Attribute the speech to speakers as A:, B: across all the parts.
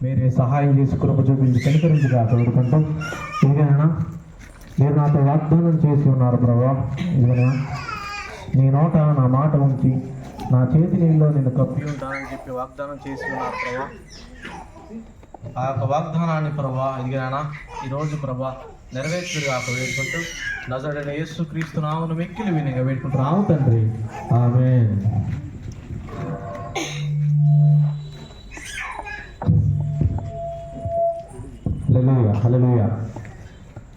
A: మీరే సహాయం చేసి కృప చూపించి కనికరించుగా కోరుకుంటూ, ఇదిగైనా మీరు నాతో వాగ్దానం చేసి ఉన్నారు ప్రభా. ఇదిగైనా నీ నోట నా మాట ఉంచి నా చేతి నీళ్ళలో నేను కప్పి ఉంటానని చెప్పి వాగ్దానం చేసి ఉన్నారు ప్రభా. ఆ యొక్క వాగ్దానాన్ని ప్రభా ఇదిగైనా ఈరోజు ప్రభా నెరవేర్చుగా వేడుకుంటూ నజరేయుడైన యేసుక్రీస్తు నామమున మిక్కిలి వినయంగా వేడుకుంటున్నాము తండ్రి, ఆమేన్. హల్లెలూయా హల్లెలూయా.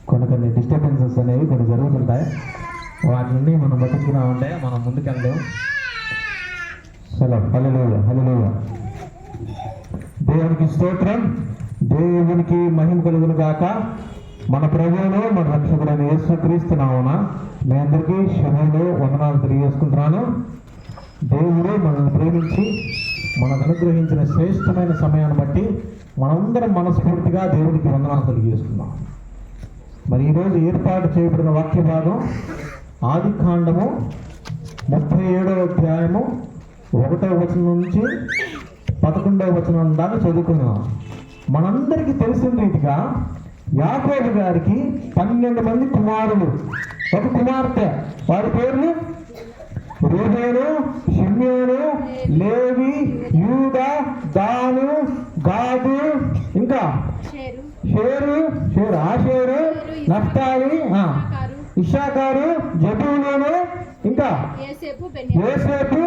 A: కొన్ని డిస్టర్బెన్సెస్ అనేవి కొన్ని జరుగుతుంటాయి, వాటి నుండి మనం బతుకున్నామంటే మనం ముందుకెళ్ళలేము. హల్లెలూయా హల్లెలూయా. దేవునికి స్తోత్రం, దేవునికి మహిమ కలుగును గాక. మన ప్రభువును మన రక్షకుడైన యేసుక్రీస్తు నామమున మీ అందరికీ శుభములు వందనాలు తెలియజేసుకుంటున్నాను. దేవుడు మనల్ని ప్రేమించి మనకు అనుగ్రహించిన శ్రేష్టమైన సమయాన్ని బట్టి మనందరం మనస్ఫూర్తిగా దేవునికి వందనాలు తెలియజేసుకున్నాం. మరి ఈరోజు ఏర్పాటు చేయబడిన వాక్య భాగం ఆదికాండము 37వ అధ్యాయము 1వ వచనం నుంచి 11వ వచనం దాకా చదువుకున్నాం. మనందరికీ తెలిసిన రీతిగా యాకోబు గారికి 12 మంది కుమారులు, ఒక కుమార్తె. వారి పేర్లు రూబేను, షిమ్యోను, లేవి, యూదా, దాను, గాదు, ఇంకా ఆషేరు, నఫ్తాలి, ఇశ్శాఖారు, జబూలూను, ఇంకా యోసేపు,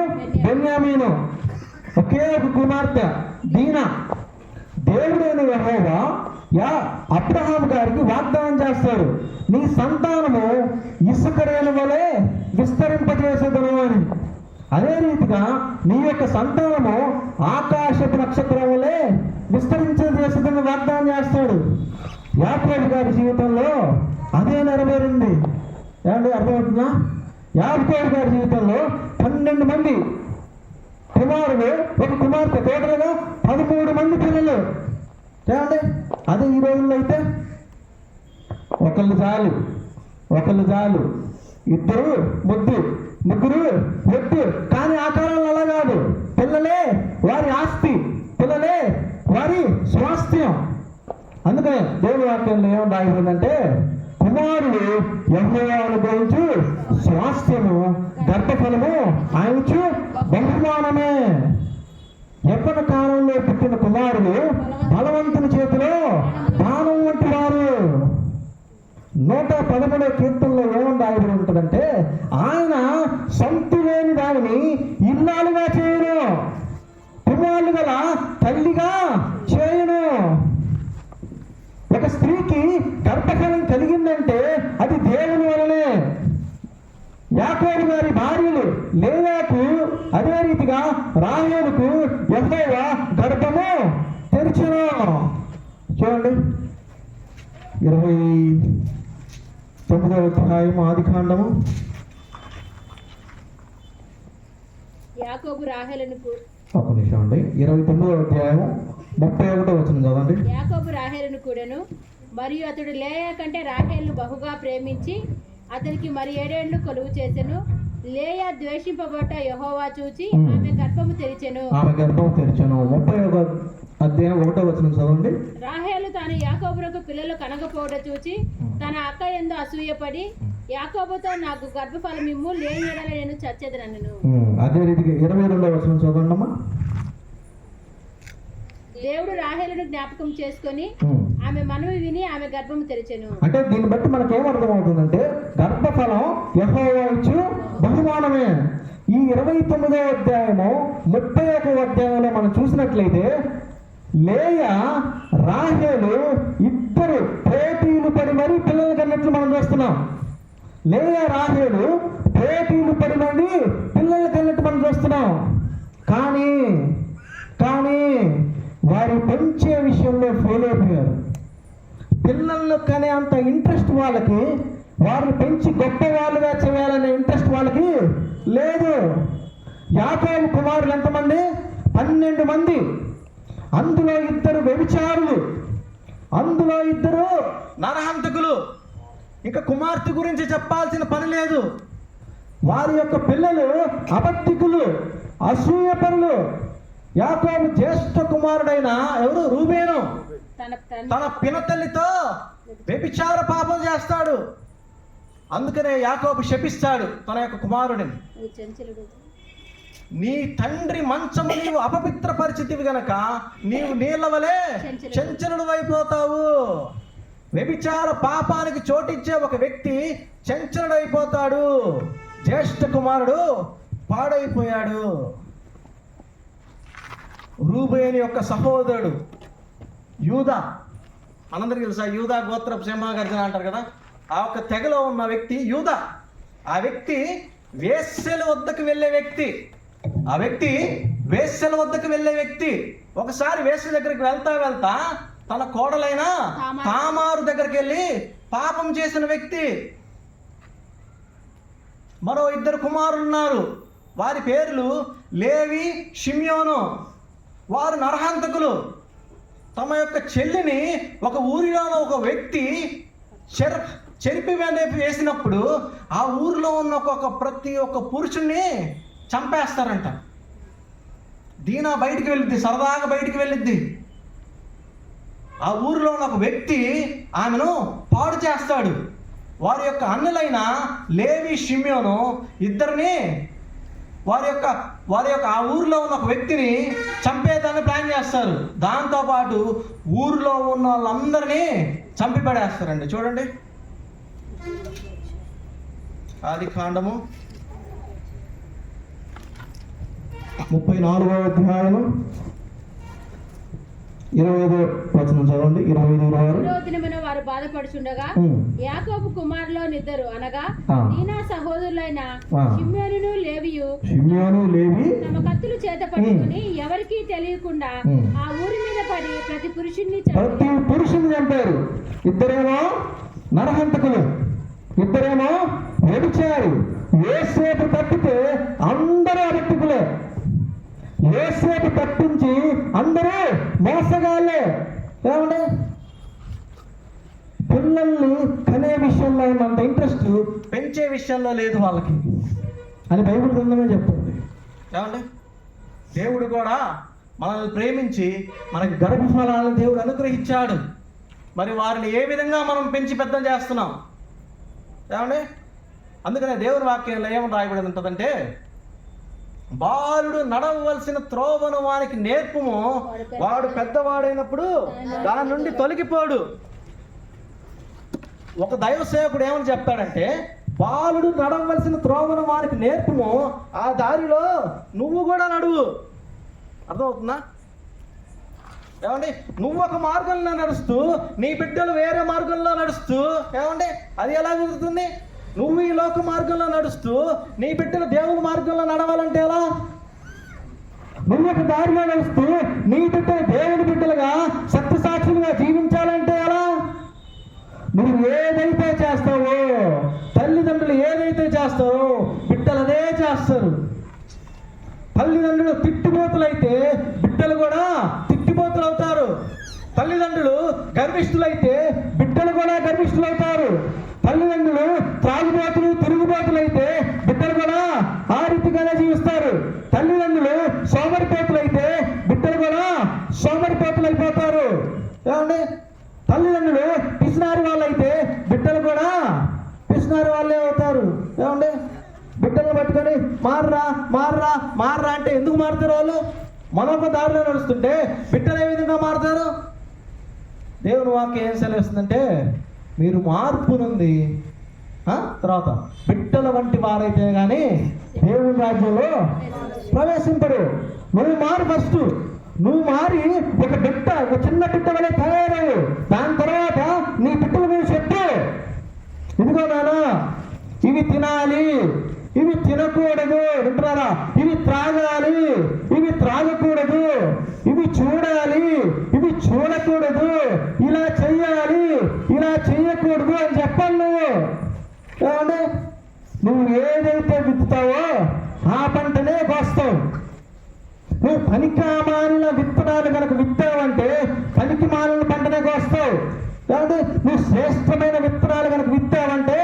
A: బెన్యామీను. ఒకే ఒక కుమార్తె దీనా. దేవుడైన యెహోవా అబ్రహాము గారికి వాగ్దానం చేస్తాడు, నీ సంతానము ఇసుక రేణు వలె విస్తరింపజేసేదను అని. అదే రీతిగా నీ యొక్క సంతానము ఆకాశపు నక్షత్రం వలె విస్తరించేసేదని వాగ్దానం చేస్తాడు. యాకోబు గారి జీవితంలో అదే నెరవేరింది. ఏమండి అర్థమవుతుందా? యాకోబు గారి జీవితంలో 12 మంది కుమారులు, ఒక కుమార్తె, టోటల్గా 13 మంది పిల్లలు. ఏమండి అదే ఈ రోజుల్లో అయితే ఒకళ్ళు చాలు, ఇద్దరు ముద్దు, ముగ్గురు వద్దు. కానీ ఆ కాలంలో అలా కాదు. పిల్లలే వారి ఆస్తి, పిల్లలే వారి స్వాస్థ్యం. అందుకనే దేవుని వాక్యంలో ఏమని రాయబడిందంటే, కుమారుడు యెహోవాను గురించి స్వాస్థ్యము, గర్భఫలము ఆయనచు బహుమానమే. యవ్వన కాలంలో పుట్టిన కుమారులు బలవంతుని చేతిలో దానం వంటి వారు. 113వ కీర్తనలో ఏమని రాయబడి ఉంటుందంటే, ఆయన సొంత లేని దానిని ఇల్లాలుగా చేయను, కుమారులు గల తల్లిగా చేయను. ఒక స్త్రీకి గర్భఫలం కలిగిందంటే అది దేవుని వలనే. యాకోబు గారి భార్యలు లేయాకు, అదే రీతిగా రాహేలుకు యెహోవా గర్భము తెరిచెను. చూడండి 29వ అధ్యాయం ఆదికాండము.
B: యాకోబు రాహేలును
A: ఒక నిమిషం అండి. 29వ అధ్యాయం 31వ వచనం చదవండి.
B: యాకోబు రాహేలును కూడాను, మరియు అతడు లేయా కంటే రాహేలును బహుగా ప్రేమించి అతనికి మరి 7 ఏళ్ళు కొలువు చేసెను. లేయా ద్వేషింపబట్ట యెహోవా చూచి ఆమె గర్భము తెరిచెను.
A: 30వ అధ్యాయం 1వ వచనం చదవండి.
B: రాహేలు తాను యాకోబునకు పిల్లలు కనకపోవట చూచి తన అక్క యందు అసూయపడి యాకోబుతో నాకు గర్భఫలం ఇమ్ము, లేని యెడల నేను చచ్చెదనెను.
A: అదే రీతిగా 22వ వచనం చదవండి అమ్మా.
B: దేవుడు రాహేలును జ్ఞాపకం చేసుకొని ఆమె మనవి విని ఆమె గర్భము తెరిచెను.
A: అంటే దీన్ని బట్టి మనకు ఏమర్థం అవుతుందంటే, గర్భఫలం యెహోవా ఇచ్చు బహుమానమే. ఈ 29వ అధ్యాయము 31వ అధ్యాయంలో మనం చూసినట్లయితే, లేయా రాహేలు ఇద్దరు పోటీలు పడి మరీ పిల్లలు కన్నట్లు మనం చూస్తున్నాం. లేయా రాహేలు పోటీలు పడి మరీ పిల్లలు కన్నట్టు మనం చూస్తున్నాం. కానీ వారు పెంచే విషయంలో ఫెయిల్ అయిపోయారు. పిల్లల్లో కనే అంత ఇంట్రెస్ట్ వాళ్ళకి, వారిని పెంచి గొప్ప వాళ్ళుగా చేయాలనే ఇంట్రెస్ట్ వాళ్ళకి లేదు. యాకోబు కుమారులు ఎంతమంది? 12 మంది. అందులో 2 వ్యభిచారులు, అందులో 2 నరహంతకులు. ఇంకా కుమార్తె గురించి చెప్పాల్సిన పని లేదు. వారి యొక్క పిల్లలు అబద్ధికులు, అసూయపరులు. యాకోబు జ్యేష్ఠ కుమారుడైన ఎవరు? రూబేను తన పినతల్లితో వ్యభిచార పాపం చేస్తాడు. అందుకనే యాకోబు శపిస్తాడు తన యొక్క కుమారుడిని. నీ తండ్రి మంచము నీవు అపవిత్ర పరిస్థితివి గనక నీవు నీళ్ళ వలె చంచలుడు అయిపోతావు. వ్యభిచార పాపానికి చోటిచ్చే ఒక వ్యక్తి చంచలుడైపోతాడు. జ్యేష్ఠ కుమారుడు పాడైపోయాడు. రూబేను యొక్క సహోదరుడు యూదా, మనందరికీ తెలుసా యూదా గోత్రపు సింహగర్జన అంటారు కదా, ఆ ఒక్క తెగలో ఉన్న వ్యక్తి యూదా. ఆ వ్యక్తి వేశ్యల వద్దకు వెళ్ళే వ్యక్తి. ఒకసారి వేశ్య దగ్గరికి వెళ్తా తన కోడలైన తామారు దగ్గరికి వెళ్ళి పాపం చేసిన వ్యక్తి. మరో 2 కుమారులు ఉన్నారు. వారి పేర్లు లేవి, షిమ్యోను. వారు నరహంతకులు. తమ యొక్క చెల్లిని ఒక ఊరిలోని ఒక వ్యక్తి చెరిపి వేసినప్పుడు ఆ ఊరిలో ఉన్న ప్రతి ఒక్క పురుషుణ్ణి చంపేస్తారంట. దీనా బయటికి వెళ్ళిద్ది, సరదాగా బయటికి వెళ్ళిద్ది. ఆ ఊరిలో ఉన్న ఒక వ్యక్తి ఆమెను పాడు చేస్తాడు. వారి యొక్క అన్నలైన లేవి, షిమ్యోను ఇద్దరిని వారి యొక్క ఆ ఊరిలో ఉన్న ఒక వ్యక్తిని చంపేదాన్ని ప్లాన్ చేస్తారు. దాంతోపాటు ఊరిలో ఉన్న వాళ్ళందరినీ చంపి పడేస్తారండి. చూడండి, ఆదికాండము 34వ అధ్యాయము 25వ వచనం చదవండి. 25
B: వారు బాధపడుచుండగా యాకోబు కుమారులో నిద్దరు అనగా దీనా సహోదరులైన షిమ్యోను లేవి తమ కత్తులు చేత పట్టుకుని ఎవరికీ తెలియకుండా ఆ ఊరి మీద పడి ప్రతి పురుషుణ్ణి
A: చంపారు. ఇద్దరేమో నరహంతకులు, ఇద్దరేమో వ్యభిచారి. యేసేపు తప్పితే అందరూ అరట్టుకులే. యేసేపు తప్పించి అందరూ మోసగాళ్ళే. ఏమండి, పిల్లల్ని కనే విషయంలో ఉన్నంత ఇంట్రెస్ట్ పెంచే విషయంలో లేదు వాళ్ళకి అని బైబిల్ గ్రంథమే చెప్తుంది. ఏమండి, దేవుడు కూడా మనల్ని ప్రేమించి మనకి గర్భఫలాలను దేవుడు అనుగ్రహించాడు. మరి వారిని ఏ విధంగా మనం పెంచి పెద్దం చేస్తున్నాం? ఏమండి, అందుకనే దేవుని వాక్యంలో ఏమని రాయబడి ఉంటుందంటే, బాలుడు నడవలసిన త్రోవను వానికి నేర్పుము, వాడు పెద్దవాడైనప్పుడు దాని నుండి తొలగిపోడు. ఒక దైవ సేవకుడు ఏమని చెప్తాడంటే, బాలుడు నడవలసిన త్రోవను వానికి నేర్పుము, ఆ దారిలో నువ్వు కూడా నడువు. అర్థమవుతుందా? ఏమండి, నువ్వు ఒక మార్గంలో నడుస్తూ నీ బిడ్డలు వేరే మార్గంలో నడుస్తూ, ఏమండి అది ఎలా కుదురుతుంది? నువ్వు ఈ లోక మార్గంలో నడుస్తూ నీ బిడ్డలు దేవుని మార్గంలో నడవాలంటే ఎలా? నువ్వు ఒక దారిలో నడుస్తూ నీ బిడ్డలు దేవుని బిడ్డలుగా సత్యసాక్షులుగా జీవించాలంటే ఎలా? నువ్వు ఏదైతే చేస్తావో, తల్లిదండ్రులు ఏదైతే చేస్తారో బిడ్డలు అదే చేస్తారు. తల్లిదండ్రులు తిట్టిపోతులైతే బిడ్డలు కూడా తిట్టిపోతులు అవుతారు. తల్లిదండ్రులు గర్విష్ఠులైతే బిడ్డలు కూడా గర్విష్ఠులు అవుతారు. తల్లిదండ్రులు త్రాగుబోతులు తిరుగుబోతులైతే బిడ్డలు కూడా ఆ రీతిగానే జీవిస్తారు. తల్లిదండ్రులు సోమరిపోతులైతే బిడ్డలు కూడా సోమరిపోతులు అయిపోతారు. ఏమండి, తల్లిదండ్రులు పిసినారి వాళ్ళైతే బిడ్డలు కూడా పిసినారి వాళ్ళే అవుతారు. ఏమండి, బిడ్డలను పట్టుకొని మారరా మారరా మారరా అంటే ఎందుకు మారుతారు వాళ్ళు? మనొక దారిలో నడుస్తుంటే బిడ్డలు ఏ విధంగా మారుతారు? దేవుని వాక్యం ఏం సెలవిస్తుందంటే, మీరు మార్పు నుండి తర్వాత బిడ్డల వంటి వారైతే కానీ దేవుని రాజ్యంలో ప్రవేశింపరు. నువ్వు మారు. ఫస్ట్ నువ్వు మారి ఒక చిన్న బిడ్డ వలె తయారయ్యి, దాని తర్వాత నీ బిడ్డల మీద చెప్పు, ఇదిగో నాన్న ఇవి తినాలి, ఇవి తినకూడదు, వింటున్నారా? ఇవి త్రాగాలి, ఇవి త్రాగకూడదు, ఇవి చూడాలి, ఇవి చూడకూడదు, ఇలా చెయ్యాలి, ఇలా చెయ్యకూడదు అని చెప్పాలి నువ్వు. ఏమంటే నువ్వు ఏదైతే విత్తుతావో ఆ పంటనే కోస్తావు. నువ్వు పనికి మాలిన విత్తనాలు కనుక విత్తావంటే పనికి మాలిన పంటనే కోస్తావు. ఏమంటే నువ్వు శ్రేష్టమైన విత్తనాలు కనుక విత్తావంటే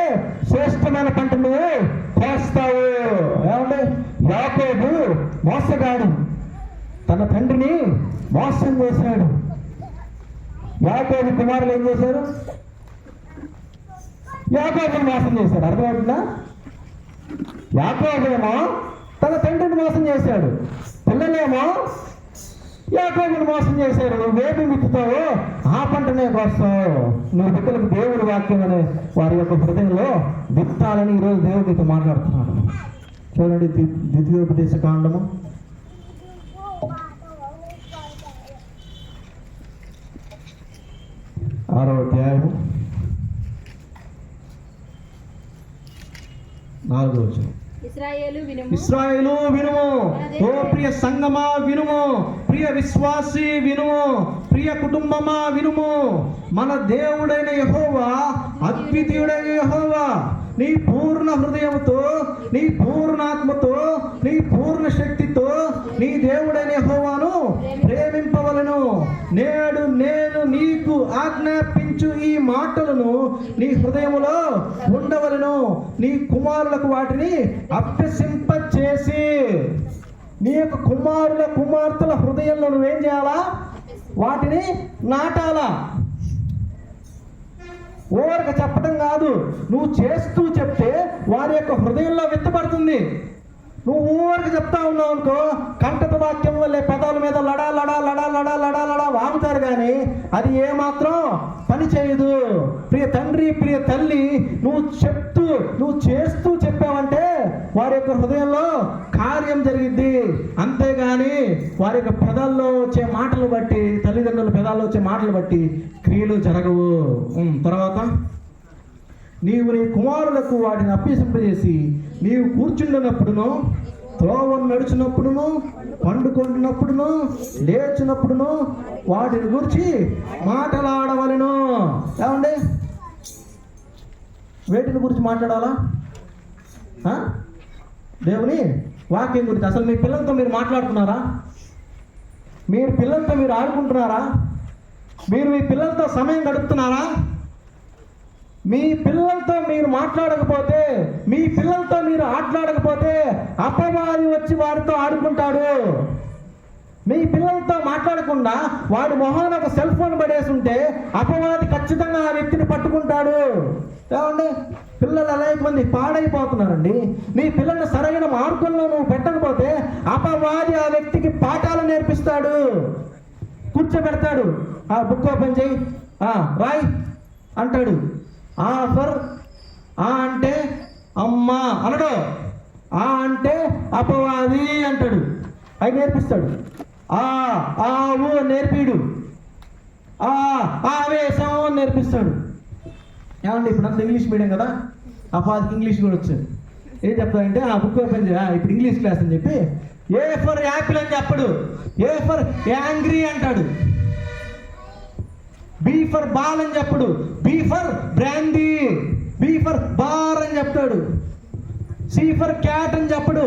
A: శ్రేష్టమైన పంట నువ్వు కోస్తావు. ఏమంటే యాకోబు మోసగాడు. తన తండ్రిని మోసం చేశాడు. యాకోబు కుమారులు ఏం చేశారు? యాకోబుని మోసం చేశాడు. అర్థమవుతుందా? యాకోబేమో తన తండ్రిని మోసం చేశాడు, పిల్లలేమో యాకోబుని మోసం చేశారు. నువ్వేమి విత్తుతావో ఆ పంటనే కోస్తావు. నువ్వు బిడ్డలకు దేవుడి వాక్యం అనే వారి యొక్క హృదయంలో విత్తాలని ఈరోజు దేవుడు నీతో మాట్లాడుతున్నాడు. చూడండి, ద్వితీయోపదేశ కాండము 6వ అధ్యాయము 4వ వచనం.
B: ఇశ్రాయేలు
A: వినుము, ఓ ప్రియ సంగమా వినుము, ప్రియ విశ్వాసి వినుము, ప్రియ కుటుంబమా వినుము. మన దేవుడైన యెహోవా అద్వితీయుడైన యెహోవా నీ పూర్ణ హృదయంతో, నీ పూర్ణాత్మతో, నీ పూర్ణ శక్తితో నీ దేవుడైన యెహోవాను ప్రేమింపవలెను. నేడు నేను నీకు ఆజ్ఞాపించు ఈ మాటలను నీ హృదయములో ఉండవలెను. నీ కుమారులకు వాటిని అభ్యసింపచేసి నీ యొక్క కుమార్తెల హృదయంలో నువ్వేం చేయాలా? వాటిని నాటాలా. ఓరక చెప్పడం కాదు, నువ్వు చేస్తూ చెప్తే వారి యొక్క హృదయంలో విత్తబడుతుంది. నువ్వు ఊరికి చెప్తా ఉన్నావు అనుకో, కంటత వాక్యం వల్లే పెదాల మీద లడా లడా లడా లడా లడా లడా వాగుతారు, కానీ అది ఏమాత్రం పని చేయదు. ప్రియ తండ్రి, ప్రియ తల్లి, నువ్వు చేస్తూ చెప్పావంటే వారి యొక్క హృదయంలో కార్యం జరిగిద్ది. అంతేగాని వారి యొక్క పెదాల్లో వచ్చే మాటలు బట్టి, తల్లిదండ్రుల పెదాల్లో వచ్చే మాటలు బట్టి క్రియలు జరగవు. తర్వాత నీవు నీ కుమారులకు వాటిని అభ్యసింపజేసి, నీవు కూర్చుండినప్పుడును, త్రోవను నడుచున్నప్పుడును, పండుకుంటున్నప్పుడును, లేచినప్పుడును వాటిని గురించి మాట్లాడవలెను. ఏమండి, వేటిని గురించి మాట్లాడాలా? దేవుని వాక్యం గురించి. అసలు మీ పిల్లలతో మీరు మాట్లాడుతున్నారా? మీరు పిల్లలతో మీరు ఆడుకుంటున్నారా? మీరు మీ పిల్లలతో సమయం గడుపుతున్నారా? మీ పిల్లలతో మీరు మాట్లాడకపోతే, మీ పిల్లలతో మీరు ఆటలాడకపోతే అపవాది వచ్చి వారితో ఆడుకుంటాడు. మీ పిల్లలతో మాట్లాడకుండా వాడి మొహాన ఒక సెల్ ఫోన్ పడేసి ఉంటే అపవాది ఖచ్చితంగా ఆ వ్యక్తిని పట్టుకుంటాడు. ఏమండి, పిల్లలు అనేక మంది పాడైపోతున్నారండి. నీ పిల్లల్ని సరైన మార్గంలో నువ్వు పెట్టకపోతే అపవాది ఆ వ్యక్తికి పాఠాలు నేర్పిస్తాడు. కూర్చోబెడతాడు, ఆ బుక్ ఓపెన్ చేయి, రాయ్ అంటాడు. ఆఫర్ ఆ అంటే అమ్మ అనడు, ఆ అంటే అపవాది అంటాడు. అవి నేర్పిస్తాడు. ఆవు నేర్పిడు, ఆవేశం నేర్పిస్తాడు. ఏమండి, ఇప్పుడు అంతా ఇంగ్లీష్ మీడియం కదా, అపవాదికి ఇంగ్లీష్ కూడా వచ్చు. ఏం చెప్తాడంటే ఆ బుక్ ఓపెన్ చేయ, ఇప్పుడు ఇంగ్లీష్ క్లాస్ అని చెప్పి ఏ ఫర్ యాపిల్ అని చెప్పడు, ఏ ఫర్ యాంగ్రీ అంటాడు. బీ ఫర్ బాల్ అని చెప్పడు, B for brandy, B for bar అని చెప్తాడు. సి ఫర్ క్యాట్ అని చెప్పడు.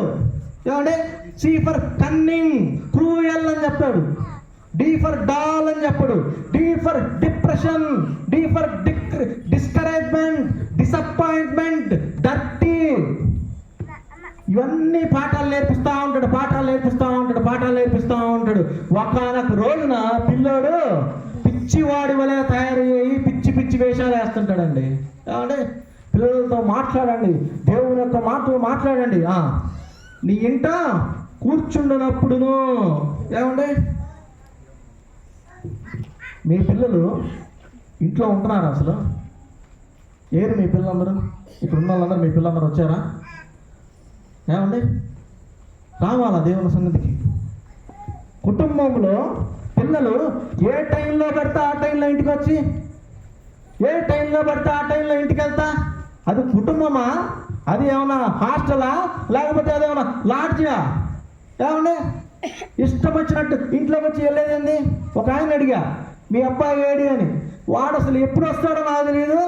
A: ఏమంటే సి ఫర్ కన్నింగ్, క్రూయల్ అని చెప్తాడు. డి ఫర్ డాల్ అని చెప్పడు. D for depression, D for discouragement, disappointment, dirty. ఇవన్నీ పాఠాలు నేర్పిస్తూ ఉంటాడు. ఒకానొక రోజున పిల్లోడు పిచ్చివాడి వలె తయారయ్యి పిచ్చి వేషాలు వేస్తుంటాడండి. ఏమంటే పిల్లలతో మాట్లాడండి, దేవుని యొక్క మాటలు మాట్లాడండి. నీ ఇంట కూర్చుండనప్పుడును. ఏమండి, మీ పిల్లలు ఇంట్లో ఉంటున్నారా? అసలు ఏరు మీ పిల్లలందరూ? ఇక్కడ ఉన్న వాళ్ళందరూ మీ పిల్లలందరూ వచ్చారా? ఏమండి, రావాలా దేవుని సన్నిధికి? కుటుంబంలో పిల్లలు ఏ టైంలో పడితే ఆ టైంలో ఇంటికి వచ్చి, ఏ టైంలో పడితే ఆ టైంలో ఇంటికి వెళ్తా? అది కుటుంబమా? అది ఏమన్నా హాస్టలా? లేకపోతే అదేమన్నా లాడ్జా? ఏమండి, ఇష్టం వచ్చినట్టు ఇంట్లోకి వచ్చి వెళ్ళేదండి. ఒక ఆయన అడిగా, మీ అబ్బాయి ఏడి అని. వాడు అసలు ఎప్పుడు వస్తాడో నాకు తెలియదు,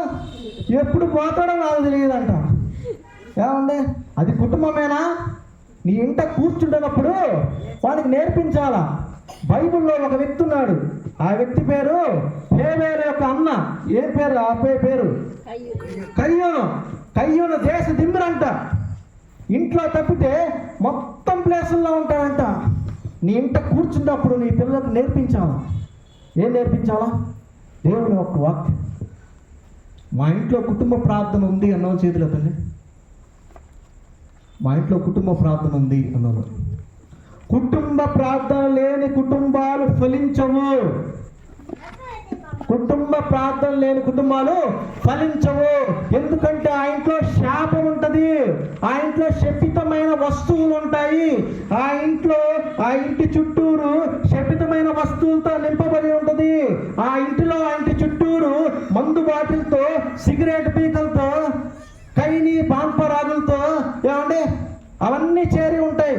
A: ఎప్పుడు పోతాడో నాకు తెలియదు అంట. ఏమండి, అది కుటుంబమేనా? నీ ఇంట కూర్చుంటున్నప్పుడు వాడికి నేర్పించాలా. బైబిల్లో ఒక వ్యక్తి ఉన్నాడు, ఆ వ్యక్తి పేరు హేబేలు యొక్క అన్న. ఏ పేరు? ఆ పేరు కయ్యూను దేశ దిమ్మిరంట. ఇంట్లో తప్పితే మొత్తం ప్లేసుల్లో ఉంటాడంట. నీ ఇంట కూర్చున్నప్పుడు నీ పిల్లలకు నేర్పించాలా. ఏం నేర్పించాలా? దేవుని యొక్క వాక్యం. మా ఇంట్లో కుటుంబ ప్రార్థన ఉంది అన్నావు చేతిలో తల్లి. మా ఇంట్లో కుటుంబ ప్రార్థన ఉంది అన్నావు. కుటుంబ ప్రార్థన లేని కుటుంబాలు ఫలించవు. కుటుంబ ప్రార్థన లేని కుటుంబాలు ఫలించవు. ఎందుకంటే ఆ ఇంట్లో శాపం ఉంటుంది, ఆ ఇంట్లో శపితమైన వస్తువులు ఉంటాయి, ఆ ఇంటి చుట్టూరు శపితమైన వస్తువులతో నింపబడి ఉంటుంది. ఆ ఇంటి చుట్టూరు మందు బాటిల్తో, సిగరెట్ పీకలతో, కైని పాన్పరాగులతో ఏమండి అవన్నీ చేరి ఉంటాయి.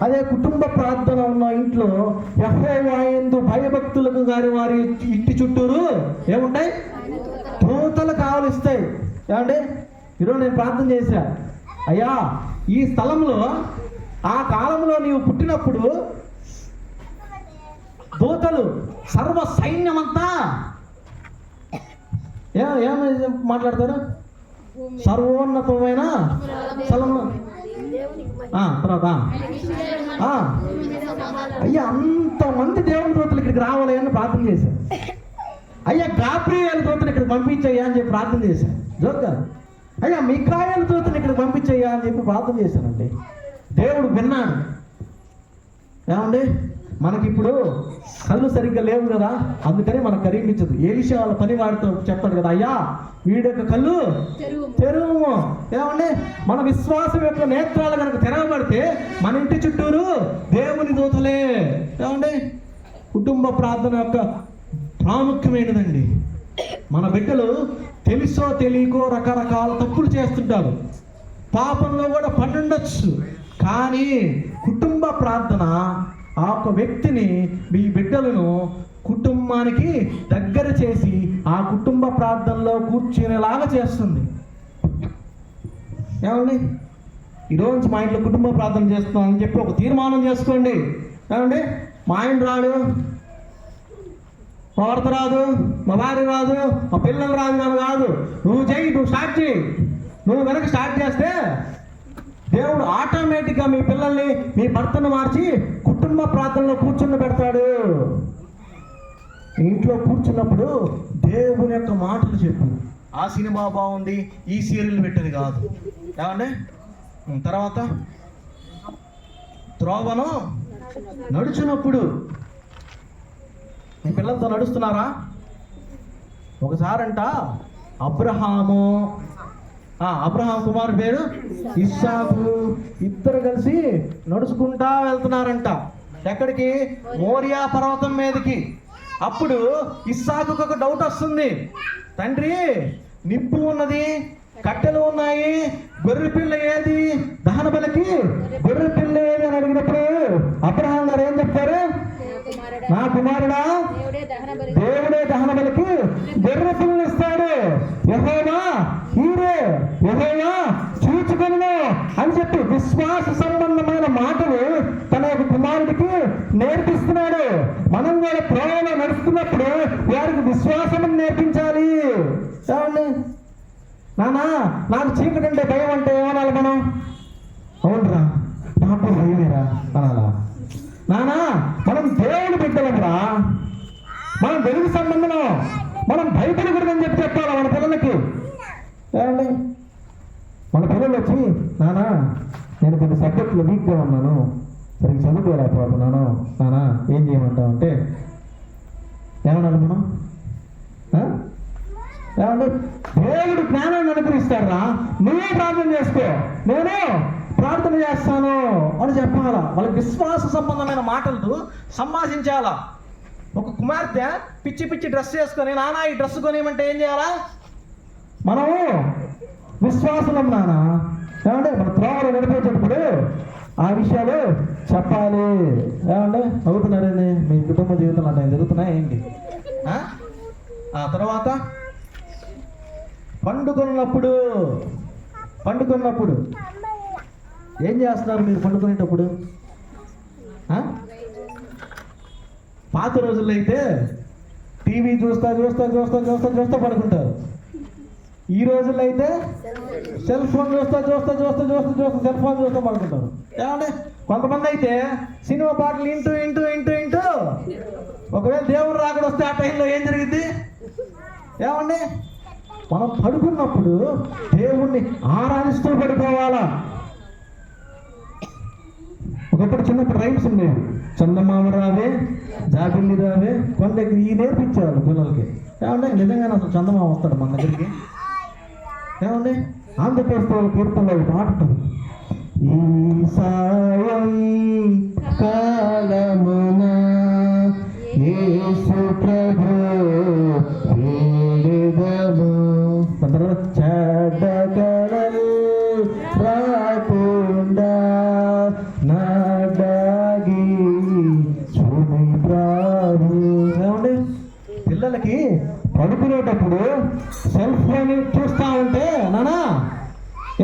A: అదే కుటుంబ ప్రార్థన ఉన్న ఇంట్లో యెహోవా యందు భయభక్తులకు గారి వారి ఇంటి చుట్టూరు ఏముంటాయి? దూతలు కావలిస్తాయి. ఏమండి ఈరోజు నేను ప్రార్థన చేశా, అయ్యా ఈ స్థలంలో ఆ కాలంలో నీవు పుట్టినప్పుడు దూతలు సర్వ సైన్యమంతా ఏమని మాట్లాడతారు? సర్వోన్నతమైన స్థలంలో తర్వాత అయ్యా అంతమంది దేవుని దూతలు ఇక్కడికి రావాలి అని ప్రార్థన చేశాను. అయ్యా గాబ్రియేలు దూతను ఇక్కడ పంపించయ్యా అని చెప్పి ప్రార్థన చేశాను. జోక్గా అయ్యా మిఖాయేలు దూతను ఇక్కడ పంపించయ్యా అని చెప్పి ప్రార్థన చేశానండి. దేవుడు విన్నాడు. ఏమండి మనకిప్పుడు కళ్ళు సరిగ్గా లేవు కదా, అందుకని మనకు కరిగించదు. ఎలీషా వాళ్ళ పని వాడితో చెప్తాడు కదా, అయ్యా వీడి యొక్క కళ్ళు తెరువు. ఏమండి మన విశ్వాసం యొక్క నేత్రాలు కనుక తెరవబడితే మన ఇంటి చుట్టూరు దేవుని దూతలే. ఏమండి కుటుంబ ప్రార్థన యొక్క ప్రాముఖ్యమైనదండి. మన బిడ్డలు తెలుసో తెలియకో రకరకాల తప్పులు చేస్తుంటారు, పాపంలో కూడా పడుండొచ్చు. కానీ కుటుంబ ప్రార్థన ఆ ఒక్క వ్యక్తిని, మీ బిడ్డలను కుటుంబానికి దగ్గర చేసి ఆ కుటుంబ ప్రార్థనలో కూర్చునేలాగా చేస్తుంది. ఏమండి ఈరోజు మా ఇంట్లో కుటుంబ ప్రార్థన చేస్తున్నామని చెప్పి ఒక తీర్మానం చేసుకోండి. ఏమండి మా ఆయన రాడు, మా భర్త రాదు, మా భార్య రాదు, మా పిల్లలు రాదు కానీ కాదు, నువ్వు చెయ్యి, నువ్వు స్టార్ట్ చేయి. నువ్వు కనుక స్టార్ట్ చేస్తే దేవుడు ఆటోమేటిక్గా మీ పిల్లల్ని, మీ భర్తను మార్చి కుటుంబ ప్రార్థనలో కూర్చుని పెడతాడు. ఇంట్లో కూర్చున్నప్పుడు దేవుని యొక్క మాటలు చెప్పు. ఆ సినిమా బాగుంది, ఈ సీరియల్ పెట్టేది కాదు. ఏమండి తర్వాత త్రోవను నడుచున్నప్పుడు మీ పిల్లలతో నడుస్తున్నారా? ఒకసారంట అబ్రహాము కుమారుడు పేరు ఇస్సాకు, ఇద్దరు కలిసి నడుచుకుంటా వెళ్తున్నారంట. ఎక్కడికి? మోరియా పర్వతం మీదకి. అప్పుడు ఇస్సాకు ఒక డౌట్ వస్తుంది, తండ్రి నిప్పు ఉన్నది, కట్టెలు ఉన్నాయి, గొర్రె పిల్ల ఏది? దహన బలికి గొర్రె పిల్ల ఏది అని అడిగినప్పుడు అబ్రహాం గారు ఏం చెప్తారు? నా కుమారుడా, దేవుడే దహన బలికి గొర్రె పిల్లని ఇస్తాడు, యెహోవా చూచుకొను అని చెప్పి విశ్వాస సంబంధమైన మాటలు తన యొక్క కుమారుడికి నేర్పిస్తున్నాడు. మనం కూడా త్రోవలో నడుస్తున్నప్పుడు వారికి విశ్వాసం నేర్పించాలి. ఏమండి నానా నాకు చీకటి అంటే భయం అంటే ఏమనాలి మనం? అవునరా నాకు భయమేరా అనాలా? నానా మనం దేవుని బిడ్డలరా, మనం వెలుగు సంబంధం, మనం భయపడకూడదని చెప్పి చెప్పాలా మన పిల్లలకి? ఏమండి మన పిల్లలు వచ్చి నానా నేను కొన్ని సబ్జెక్టులు వీక్గా ఉన్నాను, సరిగ్గా చదువుకోలేకపోతున్నాను, నానా ఏం చేయమంటావు అంటే ఏమన్నాను మనం? ఏమండి దేవుడు జ్ఞానాన్ని అనుగ్రహిస్తారా, నువ్వే ప్రార్థన చేసుకో, నేను ప్రార్థన చేస్తాను అని చెప్పాలా. వాళ్ళకి విశ్వాస సంబంధమైన మాటలతో సంభాషించాలా. ఒక కుమార్తె పిచ్చి పిచ్చి డ్రెస్ చేసుకొని నానా ఈ డ్రెస్ కొనియమంటే ఏం చేయాలా? మనము విశ్వాసం నానా ఏమంటే మన త్రోవలు నడిపేటప్పుడు ఆ విషయాలు చెప్పాలి. ఏమంటే అవుతున్నారండి మీ కుటుంబ జీవితంలో అంటే జరుగుతున్నాయి ఏంటి? ఆ తర్వాత పండుకున్నప్పుడు ఏం చేస్తున్నారు మీరు? పండుకునేటప్పుడు పాత రోజుల్లో అయితే టీవీ చూస్తా పడుకుంటారు. ఈ రోజుల్లో అయితే సెల్ ఫోన్ చూస్తా సెల్ ఫోన్ చూస్తూ పడుకుంటారు. ఏమంటే కొంతమంది అయితే సినిమా పాటలు వింటూ ఒకవేళ దేవుడు రాకుండా వస్తే ఆ టైంలో ఏం జరిగింది ఏమండి? మనం పడుకున్నప్పుడు దేవుణ్ణి ఆరాధిస్తూ పడుకోవాలా. ఒకప్పుడు చిన్నప్పుడు రైమ్స్ ఉండేవి. చందమామ రావే, జాబిల్లి రావే, కొండకి ఈ నేర్పించేవాళ్ళు పిల్లలకి. ఏమంటే నిజంగానే అసలు చందమామ వస్తాడు మన దగ్గరికి? ఏమండి? ఆంధ్రప్రదేశ్ కీర్తనలో ఒక పాట ఉంటుంది. ఈ సాయం కాలమున యేసు ప్రభు వేడెదము. చెడ్డగలలు రాకుండా నాడాగి చూడారు. ఏమండి? పిల్లలకి పడుకునేటప్పుడు సెల్ ఫోన్ చూస్తూ ఉంటే నానా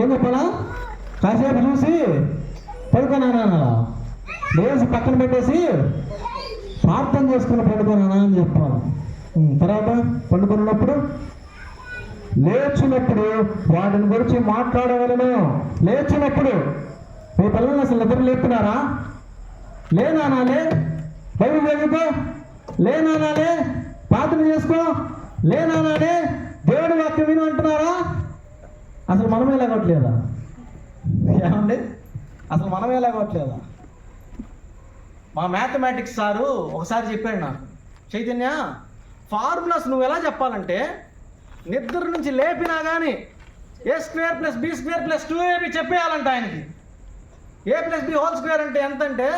A: ఏం చెప్పాలా? కాసేపు చూసి పడుకోనానా, లేచి పక్కన పెట్టేసి ప్రార్థన చేసుకుని పడుకోనానా అని చెప్పాలి. తర్వాత పండుకున్నప్పుడు లేచినప్పుడు వాటిని గురించి మాట్లాడగలను. లేచినప్పుడు మీ పిల్లల్ని అసలు నిద్ర లేపుతున్నారా? లేనానాలే, బైబిల్ చదువుకో, లేనానాలే, ప్రార్థన చేసుకో, లేనానాలే, దేవుడి వాక్యం విను అంటున్నారా? అసలు మనమే లేవట్లేదా? ఏమండి? అసలు మనమే లేవట్లేదా? మా మ్యాథమెటిక్స్ సారు ఒకసారి చెప్పాడు నాకు, చైతన్య ఫార్ములాస్ నువ్వు ఎలా చెప్పాలంటే నిద్ర నుంచి లేపినా కానీ A² + B² + 2AB చెప్పేయాలంట ఆయనకి. A + B² అంటే ఎంత అంటే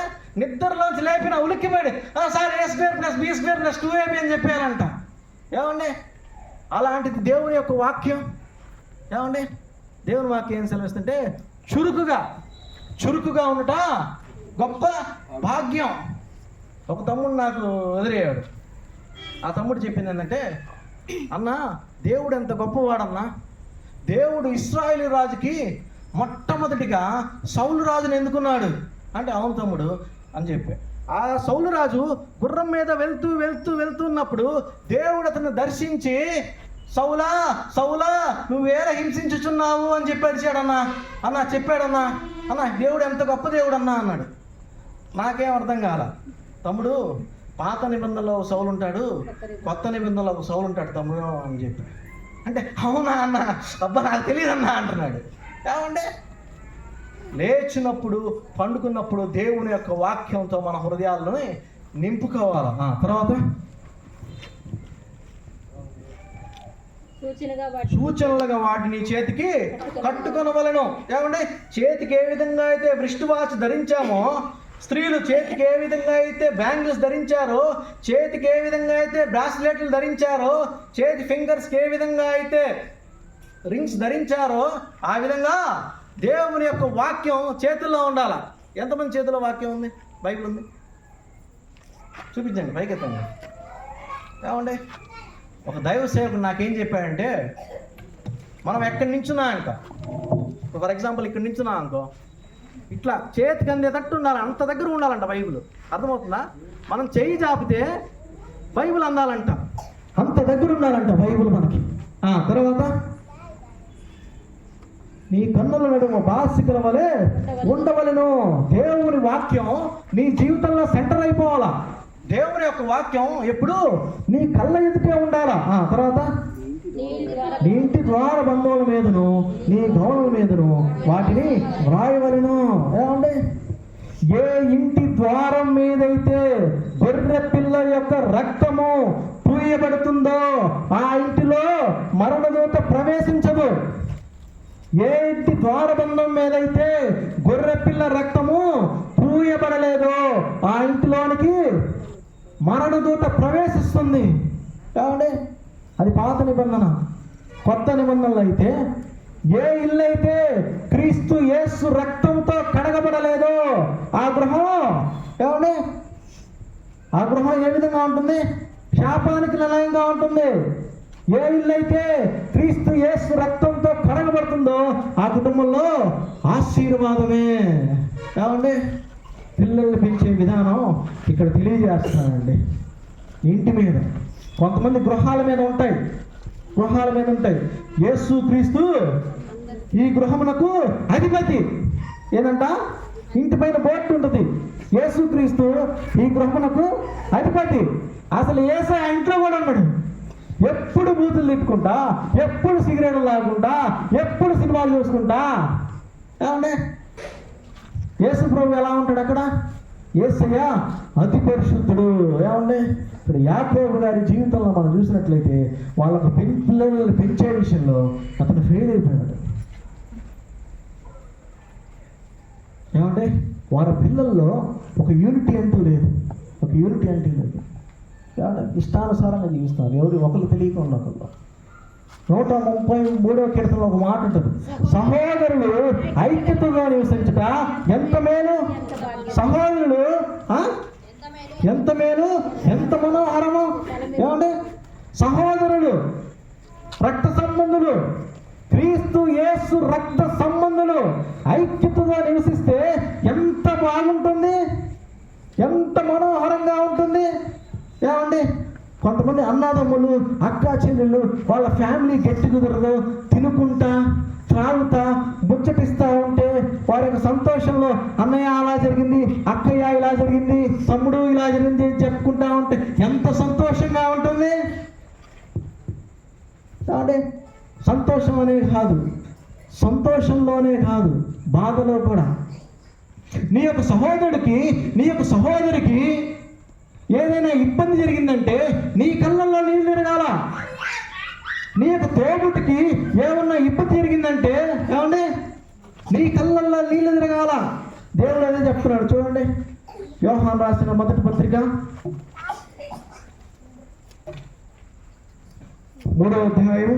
A: నిద్రలోంచి లేపిన ఉలిక్కిపడి సార్ A² + B² + 2AB అని చెప్పేయాలంట. ఏమండి? అలాంటిది దేవుని యొక్క వాక్యం. ఏమండి? దేవుని వాక్యం ఏం సెలవిస్తుంటే చురుకుగా ఉండట గొప్ప భాగ్యం. ఒక తమ్ముడు నాకు ఎదురయ్యాడు. ఆ తమ్ముడు చెప్పింది ఏంటంటే, అన్నా దేవుడు ఎంత గొప్పవాడన్నా, దేవుడు ఇశ్రాయేలు రాజుకి మొట్టమొదటిగా సౌలు రాజుని ఎందుకున్నాడు అంటే, అవును తమ్ముడు అని చెప్పా. ఆ సౌలు రాజు గుర్రం మీద వెళ్తున్నప్పుడు దేవుడు అతను దర్శించి సౌలా నువ్వేలా హింసించుచున్నావు అని చెప్పాడన్నా దేవుడు ఎంత గొప్ప దేవుడు అన్నా అన్నాడు. నాకేం అర్థం కాల. తమ్ముడు పాత నిబంధనలో ఒక సౌలు ఉంటాడు, కొత్త నిబంధనలో ఒక సౌలు ఉంటాడు తమ్ముడు అని చెప్పి అంటే, అవునా అన్న, అబ్బా నాకు తెలియదన్నా అంటున్నాడు. ఏమంటే లేచినప్పుడు పండుకున్నప్పుడు దేవుని యొక్క వాక్యంతో మన హృదయాలని నింపుకోవాలి. తర్వాత సూచనలుగా వాటిని చేతికి కట్టుకొనవలెను. ఏమంటే చేతికి ఏ విధంగా అయితే రిస్ట్ వాచ్ ధరించామో, స్త్రీలు చేతికి ఏ విధంగా అయితే బ్యాంగిల్స్ ధరించారో, చేతికి ఏ విధంగా అయితే బ్రాస్లెట్లు ధరించారో, చేతి ఫింగర్స్కి ఏ విధంగా అయితే రింగ్స్ ధరించారో, ఆ విధంగా దేవుని యొక్క వాక్యం చేతుల్లో ఉండాల. ఎంతమంది చేతిలో వాక్యం ఉంది? బైబిల్ ఉంది? చూపించండి, పైకెత్తండి. ఏమండి? ఒక దైవ సేవకుడు నాకేం చెప్పాడంటే, మనం ఎక్కడి నుంచున్నా అనుకో, ఫర్ ఎగ్జాంపుల్ ఇక్కడ నుంచున్నా అనుకో, ఇట్లా చేతికి అందేటట్టు ఉండాలి, అంత దగ్గర ఉండాలంట బైబిల్. అర్థమవుతుందా? మనం చెయ్యి చాపితే బైబిల్ అందాలంట, అంత దగ్గర ఉండాలంట బైబిల్ మనకి. తర్వాత నీ కన్నుల నడుమ బాసికల వలె ఉండవలెను. దేవుని వాక్యం నీ జీవితంలో సెంటర్ అయిపోవాలా. దేవుని యొక్క వాక్యం ఎప్పుడు నీ కళ్ళ ఎదుటే ఉండాలా. తర్వాత నీ ఇంటి ద్వార బంధువుల మీదను నీ గౌనుల మీదను వాటిని వ్రాయవలెను. ఏమండి? ఏ ఇంటి ద్వారం మీదైతే గొర్రె పిల్ల యొక్క రక్తము పూయబడుతుందో ఆ ఇంటిలో మరణదూత ప్రవేశించదు. ఏ ఇంటి ద్వారబంధం మీదైతే గొర్రె పిల్ల రక్తము పూయబడలేదో ఆ ఇంటిలోనికి మరణదూత ప్రవేశిస్తుంది. కాబట్టి అది పాత నిబంధన. కొత్త నిబంధనలు అయితే ఏ ఇల్లు అయితే క్రీస్తు యేసు రక్తంతో కడగబడలేదో ఆ గృహం ఏమండి, ఆ గృహం ఏ విధంగా ఉంటుంది? శాపానికి నిలయంగా ఉంటుంది. ఏ ఇల్లు అయితే క్రీస్తు యేసు రక్తంతో కడగబడుతుందో ఆ కుటుంబంలో ఆశీర్వాదమే. ఏమండి? పిల్లల్ని పెంచే విధానం ఇక్కడ తెలియజేస్తున్నానండి. ఇంటి మీద కొంతమంది గృహాల మీద ఉంటాయి. యేసు క్రీస్తు ఈ గృహమునకు అధిపతి. ఏంటంట? ఇంటి పైన బోర్డు ఉంటుంది, యేసుక్రీస్తు ఈ గృహమునకు అధిపతి. అసలు యేసయ్య ఇంట్లో కూడా ఉన్నాడు. ఎప్పుడు బూతులు తిట్టుకుంటా, ఎప్పుడు సిగరెట్లు లాగుకుంటా, ఎప్పుడు సినిమాలు చూసుకుంటా. ఏమండి యేసు ప్రభు ఎలా ఉంటాడు అక్కడ? యేసయ్య అతి పరిశుద్ధుడు. ఏమండి ఇక్కడ యాకోబు గారి జీవితంలో మనం చూసినట్లయితే వాళ్ళకు పిల్లలను పెంచే విషయంలో అతను ఫెయిల్ అయిపోయాడు. ఏమంటే వారి పిల్లల్లో ఒక యూనిటీ అంటూ లేదు, ఒక యూనిటీ అంటూ లేదు. ఏమంటే ఇష్టానుసారంగా జీవిస్తారు, ఎవరు ఒకరు తెలియకుండా ఒకళ్ళు. 133వ కీర్తనలో ఒక మాట ఉంటుంది, సహోదరులు ఐక్యతగా నివసించుట ఎంత మేలు, సహోదరులు ఎంత మేలు, ఎంత మనోహరము. ఏమంటే సహోదరులు రక్త సంబంధులు, క్రీస్తు యేసు రక్త సంబంధులు ఐక్యతగా నివసిస్తే ఎంత బాగుంటుంది, ఎంత మనోహరంగా ఉంటుంది. ఏమండి కొంతమంది అన్నదమ్ములు అక్కా చెల్లెళ్ళు వాళ్ళ ఫ్యామిలీ గెట్ టుగెదర్లో తినుకుంటా త్రాగుతా ముచ్చటిస్తూ ఉంటే వారి యొక్క సంతోషంలో అన్నయ్య అలా జరిగింది, అక్కయ్య ఇలా జరిగింది, తమ్ముడు ఇలా జరిగింది చెప్పుకుంటా ఉంటే ఎంత సంతోషంగా ఉంటుంది. అంటే సంతోషం అనేది కాదు, సంతోషంలోనే కాదు బాధలో కూడా. నీ యొక్క సహోదరుడికి, నీ యొక్క సహోదరికి ఏదైనా ఇబ్బంది జరిగిందంటే నీ కళ్ళల్లో నీళ్ళు తిరగాల. నీ యొక్క తోబుట్టుకి ఏమన్నా ఇబ్బంది జరిగిందంటే ఏమండి నీ కళ్ళల్లో నీళ్ళు తిరగాల. దేవుడు అదే చెప్తున్నాడు చూడండి, యోహాను రాసిన మొదటి పత్రిక 3వ అధ్యాయం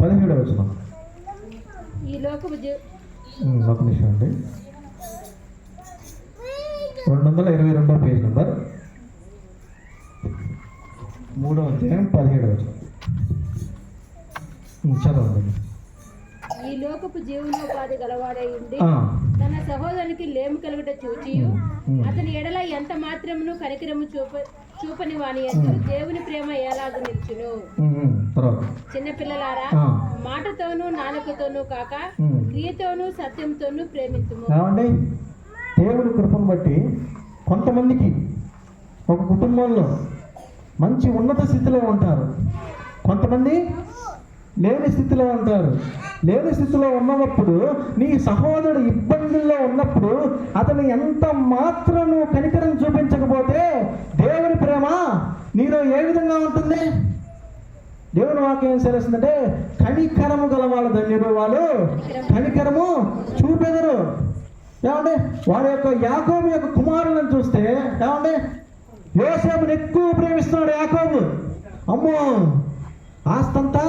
A: 17వ వచనం.
B: ఈ లోకపు
A: ఒక నిమిషం అండి, 222వ పేజ్ నెంబర్ 3వ అధ్యాయం 17వ వచనం చదవండి.
B: ఈ లోకపు జీవనోపాధి గలవాడై ఉండి తన సహోదరునికి లేము కలుగుట చూచియు అతని ఎడల ఎంత మాత్రమును కనికరము చూపని వాని యందు దేవుని ప్రేమ ఎలాగూ నిల్చును. చిన్న పిల్లలారా, మాటతోనూ నాలుకతోనూ కాక క్రియతోనూ సత్యంతోనూ ప్రేమించుము.
A: ఏమండి దేవుని కృపను బట్టి కొంతమందికి ఒక కుటుంబంలో మంచి ఉన్నత స్థితిలో ఉంటారు, కొంతమంది లేని స్థితిలో ఉంటారు. లేని స్థితిలో ఉన్నప్పుడు నీ సహోదరుడు ఇబ్బందుల్లో ఉన్నప్పుడు అతను ఎంత మాత్రం నువ్వు కనికరం చూపించకపోతే దేవుని ప్రేమ నీలో ఏ విధంగా ఉంటుంది? దేవుని వాక్యం ఏం సెలవుస్తుందంటే కనికరము గల వాళ్ళ ధన్యుడు, వాళ్ళు కనికరము చూపెదరు. ఏమంటే వారి యొక్క యాకోబు యొక్క కుమారులను చూస్తే ఏమంటే యోసేపుని ఎక్కువ ప్రేమిస్తున్నాడు యాకోబు. అమ్మో ఆస్తంతా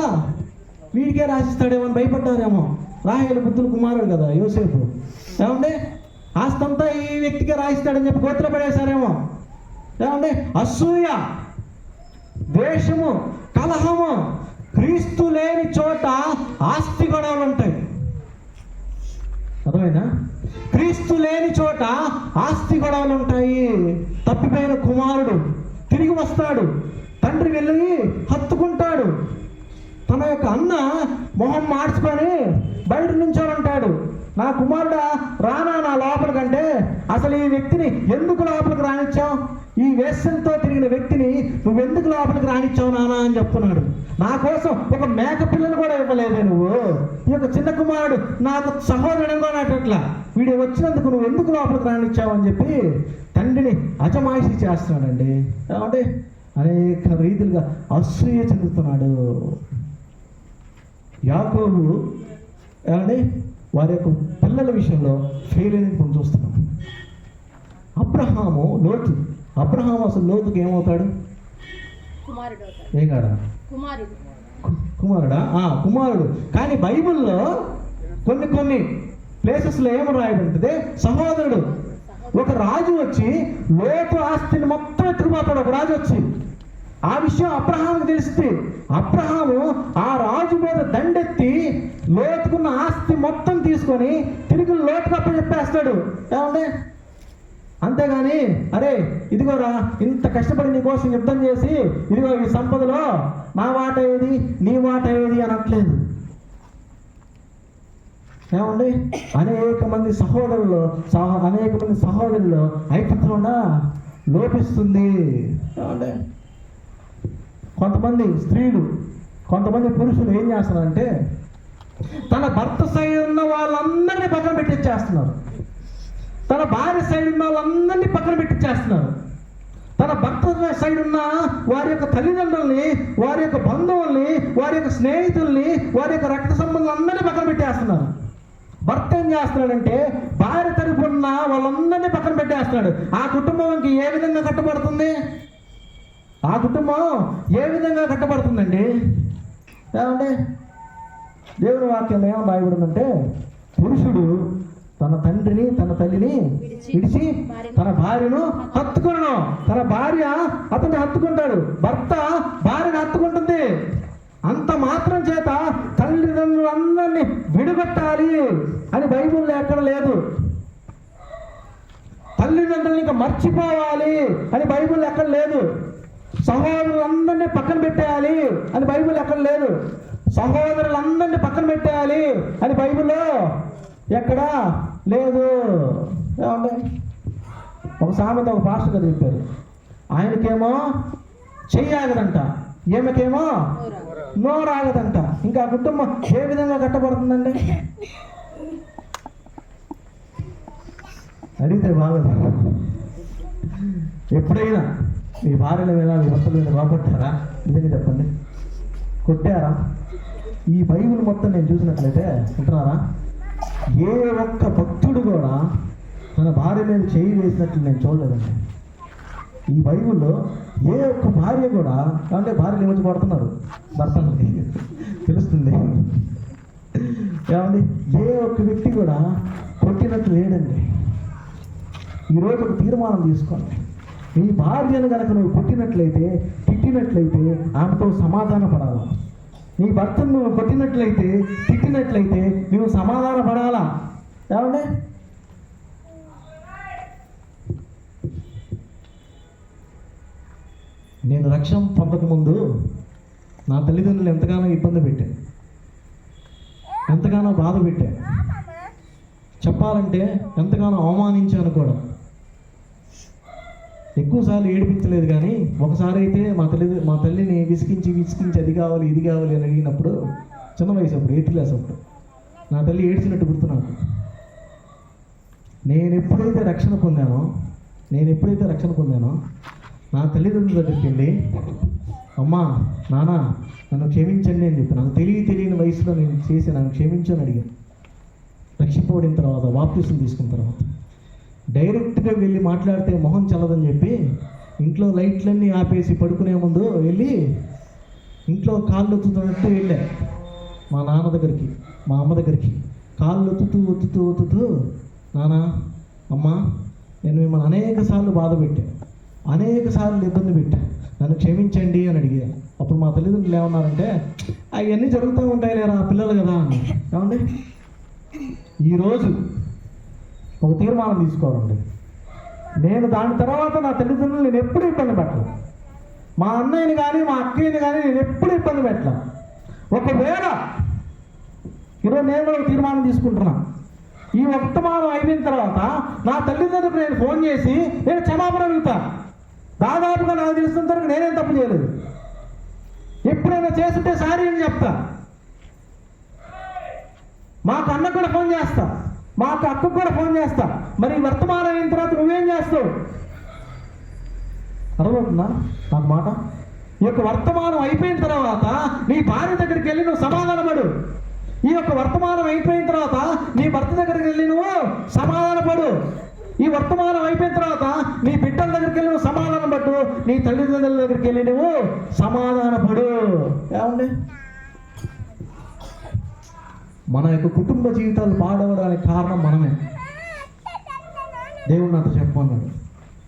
A: వీడికే రాసిస్తాడేమో అని భయపడ్డారేమో. రాహేలు బుద్ధుల కుమారుడు కదా యోసేపు. ఏమంటే ఆస్తంతా ఈ వ్యక్తికే రాయిస్తాడని చెప్పి గోత్రపడేశారేమో. ఏమంటే అసూయ, ద్వేషము, కలహము, క్రీస్తు లేని చోట ఆస్తి గొడవలు ఉంటాయి. అర్థమైనా? క్రీస్తు లేని చోట ఆస్తి గొడవలు ఉంటాయి. తప్పిపోయిన కుమారుడు తిరిగి వస్తాడు, తండ్రి వెళ్ళి హత్తుకుంటాడు. తన యొక్క అన్న మొహం మార్చుకొని బయట నుంచోనంటాడు, నా కుమారుడా రానా నా లోపలికంటే అసలు ఈ వ్యక్తిని ఎందుకు లోపలికి రానిచ్చావు, ఈ వేషంతో తిరిగిన వ్యక్తిని నువ్వెందుకు లోపలికి రానిచ్చావు నానా అని చెప్తున్నాడు. నా కోసం ఒక మేక పిల్లను కూడా ఇవ్వలేదే నువ్వు, ఈ యొక్క చిన్న కుమారుడు నాకు సహోదరుడు కూడా నాటట్లా, వీడు వచ్చినందుకు నువ్వు ఎందుకు లోపలికి రానిచ్చావు అని చెప్పి తండ్రిని అజమాయిషి చేస్తున్నాడండి. ఏమంటే అనేక రీతిలుగా అసూయ చెందుతున్నాడు యాకోబు. ఏమండి వారి యొక్క పిల్లల విషయంలో ఫెయిల్ అయిన మనం చూస్తున్నాం. అబ్రహాము, లోతు. అబ్రహాము అసలు లోతుకి ఏమవుతాడు? ఏం కాడా? కుమారుడా? కుమారుడు. కానీ బైబిల్లో కొన్ని ప్లేసెస్లో ఏమో రాయబడుతుంది, సహోదరుడు. ఒక రాజు వచ్చి లోతు ఆస్తిని మొత్తం ఎత్తుకుపోతాడు. ఒక రాజు వచ్చి ఆ విషయం అబ్రహాముకు తెలిసింది. అబ్రహాము ఆ రాజు మీద దండెత్తి లోతుకున్న ఆస్తి మొత్తం తీసుకొని తిరిగి లోతుకు అప్పచెప్పేస్తాడు. ఏమంటే అంతేగాని అరే ఇదిగోరా ఇంత కష్టపడి నీ కోసం యుద్ధం చేసి ఇదిగో ఈ సంపదలో నా మాట ఏది నీ మాట ఏది అనట్లేదు. ఏమండి అనేక మంది సహోదరులు ఐక్యతలో లోపిస్తుంది. ఏమండి కొంతమంది స్త్రీలు కొంతమంది పురుషులు ఏం చేస్తున్నారంటే తన భర్త సైడ్ ఉన్న వాళ్ళందరినీ పక్కన పెట్టించేస్తున్నారు. తన భార్య సైడ్ ఉన్న వాళ్ళందరినీ పక్కన పెట్టించేస్తున్నారు. తన భర్త సైడ్ ఉన్న వారి యొక్క తల్లిదండ్రుల్ని, వారి యొక్క బంధువుల్ని, వారి యొక్క స్నేహితుల్ని, వారి యొక్క రక్త సంబంధాలందరినీ పక్కన పెట్టేస్తున్నారు. భర్త ఏం చేస్తున్నాడంటే భార్య తరపున వాళ్ళందరినీ పక్కన పెట్టేస్తున్నాడు. ఆ కుటుంబంకి ఏ విధంగా కట్టబడుతుంది? ఆ కుటుంబం ఏ విధంగా కట్టబడుతుందండి? ఏమంటే దేవుని వాక్యంలో ఏమో రాయబడిందంటే పురుషుడు తన తండ్రిని తన తల్లిని విడిచి తన భార్యను హత్తుకును. తన భార్య అతన్ని హత్తుకుంటాడు, భర్త భార్యను హత్తుకుంటుంది. అంత మాత్రం చేత తల్లిదండ్రులందరినీ విడిపెట్టాలి అని బైబిల్లో ఎక్కడ లేదు. తల్లిదండ్రులు ఇంకా మర్చిపోవాలి అని బైబిల్ ఎక్కడ లేదు. సహోదరులందరినీ పక్కన పెట్టేయాలి అని బైబిల్ ఎక్కడ లేదు. సహోదరులందరినీ పక్కన పెట్టేయాలి అని బైబిల్లో ఎక్కడా లేదు. ఏమండి ఒక సామెత ఒక పాస్టర్ గారు చెప్పారు. ఆయనకేమో చెయ్యాగదంట, ఈమెకేమో నోరాగదంట. ఇంకా ఆ కుటుంబం ఏ విధంగా కట్టబడుతుందండి? అడిగితే బాగదు. ఎప్పుడైనా మీ భార్యల మీద మీ భర్తల మీద రాబట్టారా? నిజంగా చెప్పండి, కొట్టారా? ఈ బైబిల్ మొత్తం నేను చూసినట్లయితే ఉంటున్నారా, ఏ ఒక్క భక్తుడు కూడా తన భార్య మీద చేయి వేసినట్లు నేను చూడలేదండి. ఈ బైబిల్లో ఏ ఒక్క భార్య కూడా, అంటే భార్యలు ఏమొచ్చి పడుతున్నారు భర్తలకి తెలుస్తుంది. ఏమండి ఏ ఒక్క వ్యక్తి కూడా కొట్టినట్లు లేదండి. ఈరోజు ఒక తీర్మానం తీసుకోండి. నీ భార్యను కనుక నువ్వు కొట్టినట్లయితే, తిట్టినట్లయితే ఆమెతో సమాధాన పడాలా. నీ భర్తను నువ్వు కొట్టినట్లయితే, తిట్టినట్లయితే నువ్వు సమాధాన పడాలా. ఏమండి నేను రక్షణ పొందకముందు నా తల్లిదండ్రులు ఎంతగానో ఇబ్బంది పెట్టాను, ఎంతగానో బాధ పెట్టాను. చెప్పాలంటే ఎంతగానో అవమానించాను కూడా. ఎక్కువసార్లు ఏడిపించలేదు, కానీ ఒకసారి అయితే మా తల్లిని విసికించి అది కావాలి ఇది కావాలి అని అడిగినప్పుడు, చిన్న వయసు అప్పుడు 8th క్లాస్ అప్పుడు, నా తల్లి ఏడ్చినట్టు గుర్తు నాకు. నేను ఎప్పుడైతే రక్షణ పొందానో నా తల్లిదండ్రుల దగ్గరికి వెళ్ళి అమ్మా నాన్న నన్ను క్షమించండి అని చెప్పి, నాకు తెలియని వయసులో నేను చేసి నన్ను క్షమించు అని అడిగాను. రక్షింపబడిన తర్వాత, బాప్తిసం తీసుకున్న తర్వాత డైరెక్ట్గా వెళ్ళి మాట్లాడితే మొహం చల్లదని చెప్పి ఇంట్లో లైట్లన్నీ ఆపేసి పడుకునే ముందు వెళ్ళి ఇంట్లో కాళ్ళు ఒత్తుతున్నట్టు వెళ్ళా మా నాన్న దగ్గరికి, మా అమ్మ దగ్గరికి. కాళ్ళు ఒత్తుతూ నాన్న అమ్మ నేను మిమ్మల్ని అనేక సార్లు బాధ పెట్టాను, అనేక సార్లు ఇబ్బంది పెట్టా, నన్ను క్షమించండి అని అడిగాను. అప్పుడు మా తల్లిదండ్రులు ఏమన్నారంటే అవన్నీ జరుగుతూ ఉంటాయి లేరా పిల్లలు కదా అని. ఏమండి ఈరోజు ఒక తీర్మానం తీసుకోవాలండి. నేను దాని తర్వాత నా తల్లిదండ్రులు నేను ఎప్పుడు ఇబ్బంది పెట్టను. మా అన్నయ్యని కానీ మా అక్కయ్యని కానీ నేను ఎప్పుడు ఇబ్బంది పెట్టను. ఒకవేళ ఈరోజు నేను కూడా ఒక తీర్మానం తీసుకుంటున్నా, ఈ వర్తమానం అయిపోయిన తర్వాత నా తల్లిదండ్రులకు నేను ఫోన్ చేసి నేను క్షమాపణ అడుగుతా. దాదాపుగా నాకు తెలిసినంత వరకు నేనేం తప్పు చేయలేదు. ఎప్పుడైనా చేస్తుంటే సారీ అని చెప్తా. మాకు అన్నకు కూడా ఫోన్ చేస్తా, మా అక్కకు కూడా ఫోన్ చేస్తా. మరి వర్తమానం అయిన తర్వాత నువ్వేం చేస్తావు? అర్థమవుతుందా నాకు మాట? ఈ యొక్క వర్తమానం అయిపోయిన తర్వాత నీ భార్య దగ్గరికి వెళ్ళి నువ్వు సమాధానపడు. ఈ యొక్క వర్తమానం అయిపోయిన తర్వాత నీ భర్త దగ్గరికి వెళ్ళి నువ్వు సమాధానపడు. ఈ వర్తమానం అయిపోయిన తర్వాత నీ బిడ్డల దగ్గరికి వెళ్ళి నువ్వు సమాధానపడు. నీ తల్లిదండ్రుల దగ్గరికి వెళ్ళి నువ్వు సమాధానపడు. ఏమండి మన యొక్క కుటుంబ జీవితాలు పాడవడానికి కారణం మనమే. దేవుడు నాతో చెప్పమన్నాడు,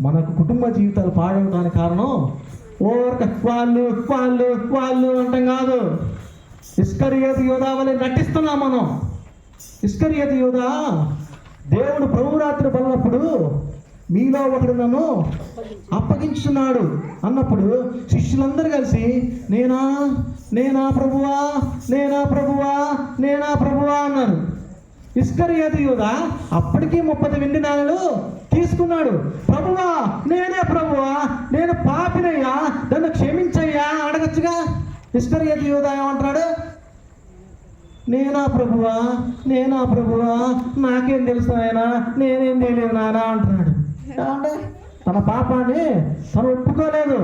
A: మన యొక్క కుటుంబ జీవితాలు పాడవడానికి కారణం వాళ్ళు వాళ్ళు వాళ్ళు అంటాం కాదు. ఇస్కరియోతు యోధా వలె నటిస్తున్నాం మనం. ఇస్కరియోతు యోధా దేవుడు ప్రభురాత్రి బలనప్పుడు మీలో ఒకడు నన్ను అప్పగించున్నాడు అన్నప్పుడు శిష్యులందరూ కలిసి నేనా నేనా ప్రభువా నేనా ప్రభువా నేనా ప్రభువా అన్నారు. ఇస్కరియోతు యూదా అప్పటికీ 30 వెండి నాణేలు తీసుకున్నాడు. ప్రభువా నేనే ప్రభువా, నేను పాపినయ్యా, నన్ను క్షమించయ్యా అడగచ్చుగా. ఇస్కరియోతు యూదా ఏమంటున్నాడు? నేనా ప్రభువా నేనా ప్రభువా, నాకేం తెలుసు ఆయన, నేనేం తెలియదు నాయన అంటున్నాడు. అంటే తన పాపాన్ని తను ఒప్పుకోలేదు.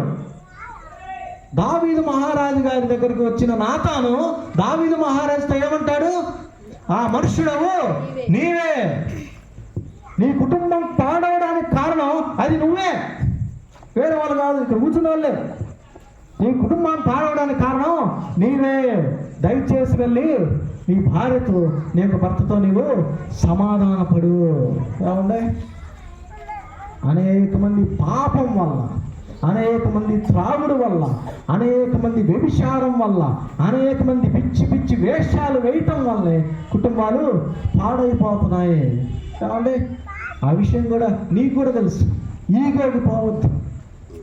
A: దావీదు మహారాజు గారి దగ్గరికి వచ్చిన నాతాను దావీదు మహారాజుతో ఏమంటాడు? ఆ మనుష్యుడవు నీవే, నీ కుటుంబం పాడవడానికి కారణం అది నువ్వే, వేరే వాళ్ళు కాదు, ఇక్కడ కూర్చున్న వాళ్ళే. నీ కుటుంబం పాడవడానికి కారణం నీవే, దయచేసి వెళ్ళి నీ భార్యతో నీకు భర్తతో నీవు సమాధానపడు. ఏమండే అనేక మంది పాపం వల్ల, అనేక మంది త్రాగుడు వల్ల, అనేక మంది వ్యభిచారం వల్ల, అనేక మంది పిచ్చి పిచ్చి వేషాలు వేయటం వల్లే కుటుంబాలు పాడైపోతున్నాయి. ఏమండి ఆ విషయం కూడా నీకు కూడా తెలుసు. ఈగోకి పోవద్దు.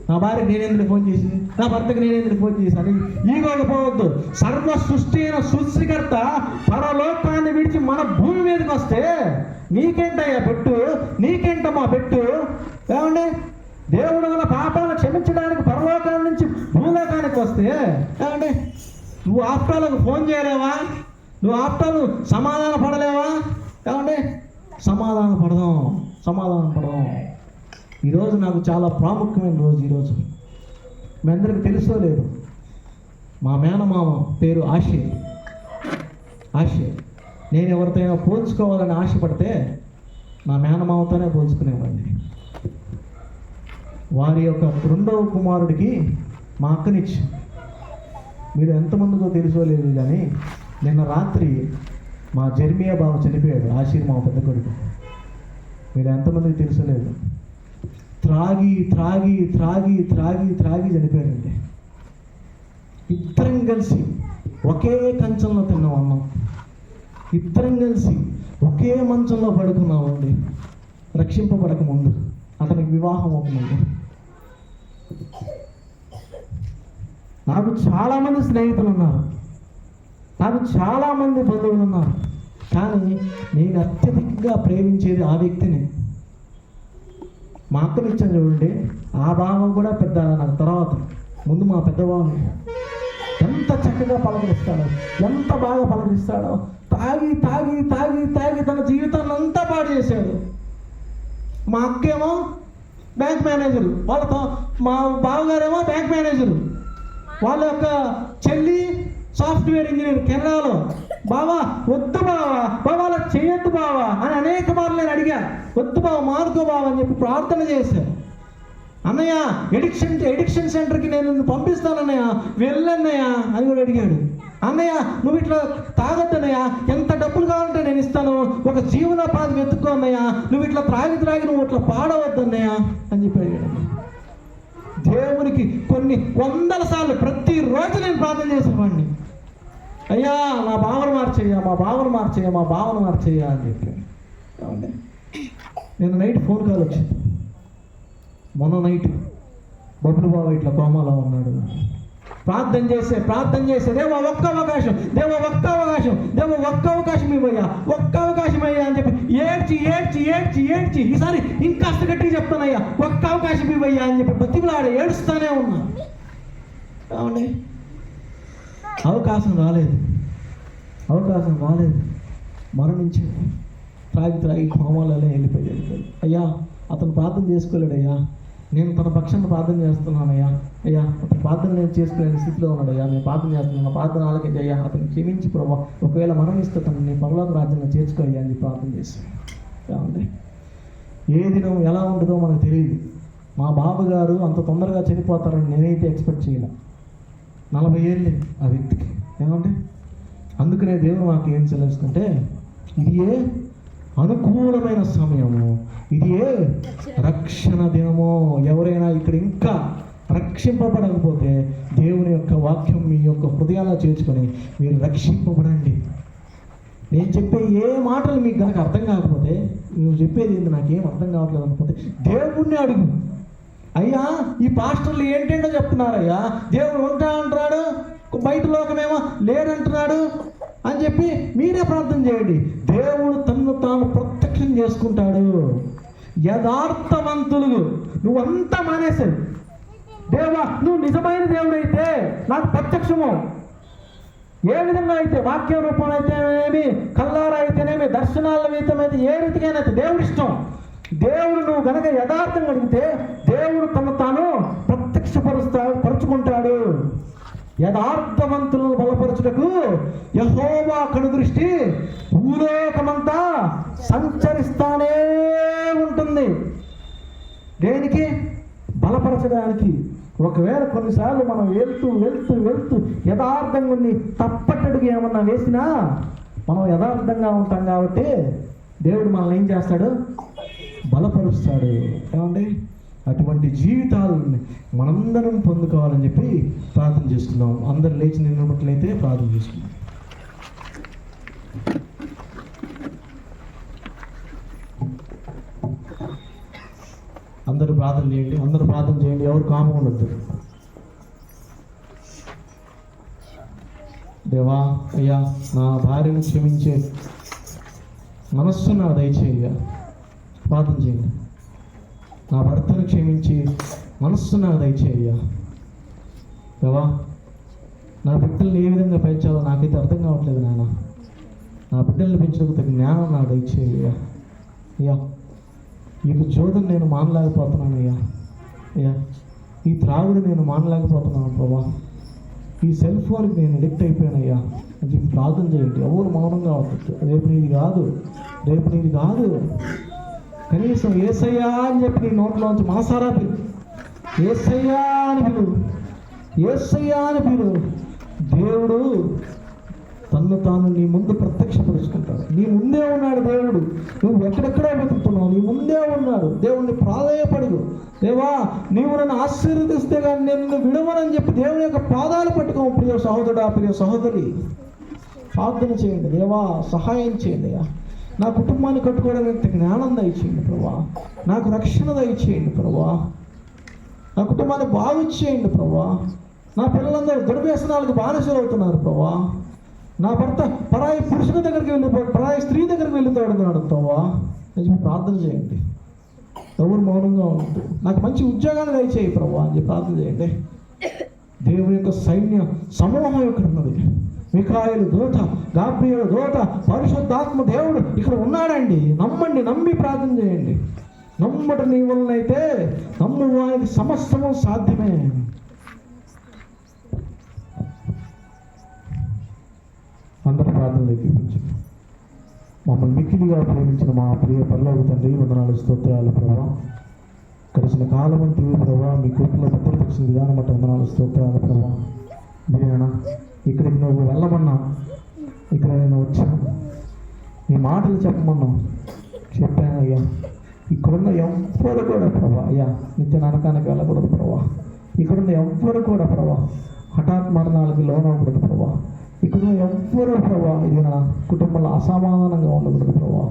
A: నా భార్యకి నేనెందుకు ఫోన్ చేసి, నా భర్తకి నేనెందుకు ఫోన్ చేసి అని ఈగోకి పోవద్దు. సర్వ సృష్టి అయిన సృష్టికర్త పరలోకాన్ని విడిచి మన భూమి మీదకి వస్తే నీకేంటయ్యా పెట్టు, నీకేంటమ్మా పెట్టు. ఏమండి దేవుడు వల్ల పాపాలను క్షమించడానికి పరలోకాల నుంచి భూలోకానికి వస్తే ఏమండి నువ్వు ఆప్టాలకు ఫోన్ చేయలేవా? నువ్వు ఆప్టాలు సమాధాన పడలేవా? ఏమండి సమాధాన పడదాం. ఈరోజు నాకు చాలా ప్రాముఖ్యమైన రోజు. ఈరోజు మీ అందరికి తెలుసో లేదు, మా మేనమామ పేరు ఆశే. నేను ఎవరితోనైనా పోల్చుకోవాలని ఆశపడితే నా మేనమామతోనే పోల్చుకునేవాడిని. వారి యొక్క 2వ కుమారుడికి మా అక్కనిచ్చి, మీరు ఎంతమందికో తెలుసో లేదు కానీ నిన్న రాత్రి మా జర్మియా బావ చనిపోయాడు. ఆశీర్ మా పెద్ద కొడుకు. మీరు ఎంతమందికి తెలుసో లేదు, త్రాగి చనిపోయాడండి. ఇద్దరం కలిసి ఒకే కంచంలో తిన్నాం అన్నం, ఇద్దరం కలిసి ఒకే మంచంలో పడుకున్నామండి. రక్షింపబడక ముందు, అతనికి వివాహం అవుతుందండి. నాకు చాలామంది స్నేహితులు ఉన్నారు, నాకు చాలామంది బంధువులు ఉన్నారు, కానీ నేను అత్యధికంగా ప్రేమించేది ఆ వ్యక్తిని. మా అక్కని ఇచ్చాను చూడండి, ఆ భావం కూడా పెద్ద నాకు తర్వాత. ముందు మా పెద్ద భావం ఎంత చక్కగా పలకరిస్తాడో, ఎంత బాగా పలకరిస్తాడో. తాగి తన జీవితాన్ని అంతా పాడు చేశాడు. మా అక్కేమో బ్యాంక్ మేనేజరు, వాళ్ళతో మా బావగారేమో బ్యాంక్ మేనేజరు, వాళ్ళ యొక్క చెల్లి సాఫ్ట్వేర్ ఇంజనీర్ కెనడాలో. బావా వద్దు బావా అలా చేయొద్దు బావా అని అనేక మార్లు నేను అడిగా. వద్దు బావ, మానుకో బావ అని చెప్పి ప్రార్థన చేశాను. అన్నయ్య ఎడిక్షన్ సెంటర్కి నేను నిన్ను పంపిస్తానన్నయ్య, వెళ్ళన్నయ్య అని కూడా అడిగాడు. అన్నయ్య నువ్వు ఇట్లా తాగొద్దన్నయ్య, ఎంత డబ్బులు కావాలంటే నేను ఇస్తాను, ఒక జీవనోపాధి వెతుక్కో అన్నయ్య, నువ్వు ఇట్లా త్రాగి నువ్వు ఇట్లా పాడవద్దన్నయ్య అని చెప్పి అడిగాడు. దేవునికి కొన్ని 100 సార్లు ప్రతిరోజు నేను ప్రార్థన చేసేవాడిని. అయ్యా నా భావన మార్చేయ్యా అని చెప్పి. నేను నైట్ ఫోన్ కాల్ వచ్చింది. మొన్న నైట్ బొబ్బులు బాబు ఇట్లా కోమాలో ఉన్నాడు. ప్రార్థన చేసే దేవా ఒక్క అవకాశం ఇవ్వయ్యా, ఒక్క అవకాశం అయ్యా అని చెప్పి ఏడ్చి ఈసారి ఇంకాస్త గట్టిగా చెప్తానయ్యా, ఒక్క అవకాశం ఇవ్వయ్యా అని చెప్పి బతికిలాడ ఏడుస్తానే ఉన్నా. కావండి అవకాశం రాలేదు, మరణించింది. త్రాగి కోమాలలో వెళ్ళిపోయాడు. అయ్యా అతను ప్రార్థన చేసుకోలేడయ్యా, నేను తన పక్షాన్ని ప్రార్థన చేస్తున్నానయ్యా, అతను ప్రార్థన నేను చేసుకోలేని స్థితిలో ఉన్నాడయ్యా, నేను ప్రార్థన చేస్తున్నాను, ప్రార్థన ఆలకించయ్యా, అతను క్షమించి ప్రభా, ఒకవేళ మరణిస్తే తను నీ పరలోక రాజ్యంలో చేర్చుకోయ్యా అని ప్రార్థన చేస్తాను. కావండి ఏ దినం ఎలా ఉంటుందో మనకు తెలియదు. మా బాబుగారు అంత తొందరగా చనిపోతారని నేనైతే ఎక్స్పెక్ట్ చేయలే. 40 ఏళ్ళే ఆ వ్యక్తికి. ఏమంటే అందుకనే దేవుడు మాకు ఏం సెలవుస్తుంటే, ఇది ఏ అనుకూలమైన సమయము, ఇది ఏ రక్షణ దినము. ఎవరైనా ఇక్కడ ఇంకా రక్షింపబడకపోతే దేవుని యొక్క వాక్యం మీ యొక్క హృదయాల్లో చేర్చుకొని మీరు రక్షింపబడండి. నేను చెప్పే ఏ మాటలు మీకు కనుక అర్థం కాకపోతే, నువ్వు చెప్పేది ఏంటి నాకేం అర్థం కావట్లేదు అనుకుంటే దేవుణ్ణి అడుగు. అయ్యా ఈ పాస్టర్లు ఏంటంటో చెప్తున్నారయ్యా, దేవుడు ఉంటా అంటున్నాడు, బయట లోకమేమో లేడంటున్నాడు అని చెప్పి మీరే ప్రార్థన చేయండి. దేవుడు తన్ను తాను ప్రత్యక్షం చేసుకుంటాడు. యథార్థవంతులు నువ్వంతా మానేశావు. దేవా నువ్వు నిజమైన దేవుడైతే నాకు ప్రత్యక్షము, ఏ విధంగా అయితే వాక్య రూపంలో అయితేనేమి, కల్లారా అయితేనేమి, దర్శనాల అయితే ఏ రీతికైనా అయితే దేవుడు ఇష్టం. దేవుడు నువ్వు కనుక యథార్థంగా అడిగితే దేవుడు తను తాను పరుచుకుంటాడు. యథార్థవంతులను బలపరచుటకు యెహోవా కనుదృష్టి భూలోకమంతా సంచరిస్తానే ఉంటుంది. దేనికి? బలపరచడానికి. ఒకవేళ కొన్నిసార్లు మనం వెళ్తూ వెళ్తూ వెళ్తూ యథార్థంగా తప్పట్టడుగు ఏమన్నా వేసినా మనం యథార్థంగా ఉంటాం కాబట్టి దేవుడు మనల్ని ఏం చేస్తాడు? బలపరుస్తాడు. ఏమండి? అటువంటి జీవితాలని మనందరం పొందుకోవాలని చెప్పి ప్రార్థన చేసుకుందాం. అందరు లేచి నిలబట్లయితే ప్రార్థన చేసుకుందాం. అందరూ ప్రార్థన చేయండి, అందరూ ప్రార్థన చేయండి. ఎవరు కాము ఉండొద్దు. దేవా అయ్యా నా భార్యను క్షమించే మనస్సు నా దయచేయ. ప్రార్థన చేయండి. నా భర్తను క్షమించి మనస్సు నా దయచేయ. దేవా నా బిడ్డల్ని ఏ విధంగా పెంచాలో నాకైతే అర్థం కావట్లేదు నాయన. నా బిడ్డల్ని పెంచడానికి తగిన జ్ఞానం నా దయచేయ. అయ్యా ఈ జోదం నేను మానలేకపోతున్నాను అయ్యా. అయ్యా ఈ త్రాగుడు నేను మానలేకపోతున్నాను ప్రభా. ఈ సెల్ ఫోన్కి నేను అడిక్ట్ అయిపోయానయ్యా అని చెప్పి ప్రార్థన చేయండి. ఎవరు మౌనంగా ఉంటుంది. రేపు నీది కాదు, రేపు నీది కాదు. కనీసం ఏసయ్యా అని చెప్పి నీ నోట్లోంచి మనసారా పిలు. ఏసయ్యా అని పిలు, ఏసయ్యా అని పిలు. దేవుడు తన్ను తాను నీ ముందు ప్రత్యక్షపరుచుకుంటాడు. నీ ముందే ఉన్నాడు దేవుడు. నువ్వు ఎక్కడెక్కడో వెతుకుతున్నావు, నీ ముందే ఉన్నాడు. దేవుడిని ప్రాధేయపడు. దేవా నీవు నన్ను ఆశీర్వదిస్తే కానీ నేను విడవనని చెప్పి దేవుని యొక్క పాదాలు పట్టుకో. ప్రియ సహోదరుడా, ప్రియ సహోదరి, ప్రార్థన చేయండి. దేవా సహాయం చేయండి అయ్యా. నా కుటుంబాన్ని కట్టుకోవడానికి జ్ఞానం దయచేయండి ప్రభా. నాకు రక్షణ దయచేయండి ప్రభా. నా కుటుంబాన్ని బాగు చేయండి ప్రభా. నా పిల్లలందరూ దుర్వ్యసనాలకు బానిసలు అవుతున్నారు ప్రభా. నా భర్త పరాయి పురుషుల దగ్గరికి పరాయి స్త్రీ దగ్గరికి వెళ్తాడు ప్రభా. నిజమే ప్రార్థన చేయండి. ఎవరు మౌనంగా ఉంటుంది. నాకు మంచి ఉద్యోగాన్ని దయచేయి ప్రభా అని చెప్పి ప్రార్థన చేయండి. దేవుని యొక్క సైన్య సమూహం ఇక్కడ ఉన్నది. మిఖాయేలు దూత, గాబ్రియేలు దూత, పరిశుద్ధాత్మ దేవుడు ఇక్కడ ఉన్నాడండి. నమ్మండి, నమ్మి ప్రార్థన చేయండి. నమ్మట నీ వలనైతే నమ్ము వారికి సమస్తము సాధ్యమే. అందరూ ప్రార్థనలు ఎక్కించండి. మమ్మల్ని మిక్కిలిగా ప్రేమించిన మా ప్రియ పరలోక తండ్రి, వందనాలు, స్తోత్రాలు ప్రభా. గడిచిన కాలమంతా ప్రభా మీ కృపలో భద్రపరిచిన విధానం బట్టి వందనాలు, స్తోత్రాలు ప్రభా. మీరేనా ఇక్కడికి నువ్వు వెళ్ళమన్నా, ఇక్కడ నేను వచ్చాను, నీ మాటలు చెప్పమన్నావు, చెప్పాను అయ్యా. ఇక్కడున్న ఎవ్వరు కూడా ప్రభా అయ్యా నిత్య నరకానికి వెళ్ళకూడదు ప్రభా. ఇక్కడున్న ఎవ్వరు కూడా ప్రభా హఠాత్ మరణాలకి లోనవ్వకూడదు ప్రభా. ఇక్కడ ఎవ్వరు ప్రభా ఇది నా కుటుంబంలో అసమాధానంగా ఉండకూడదు ప్రభా.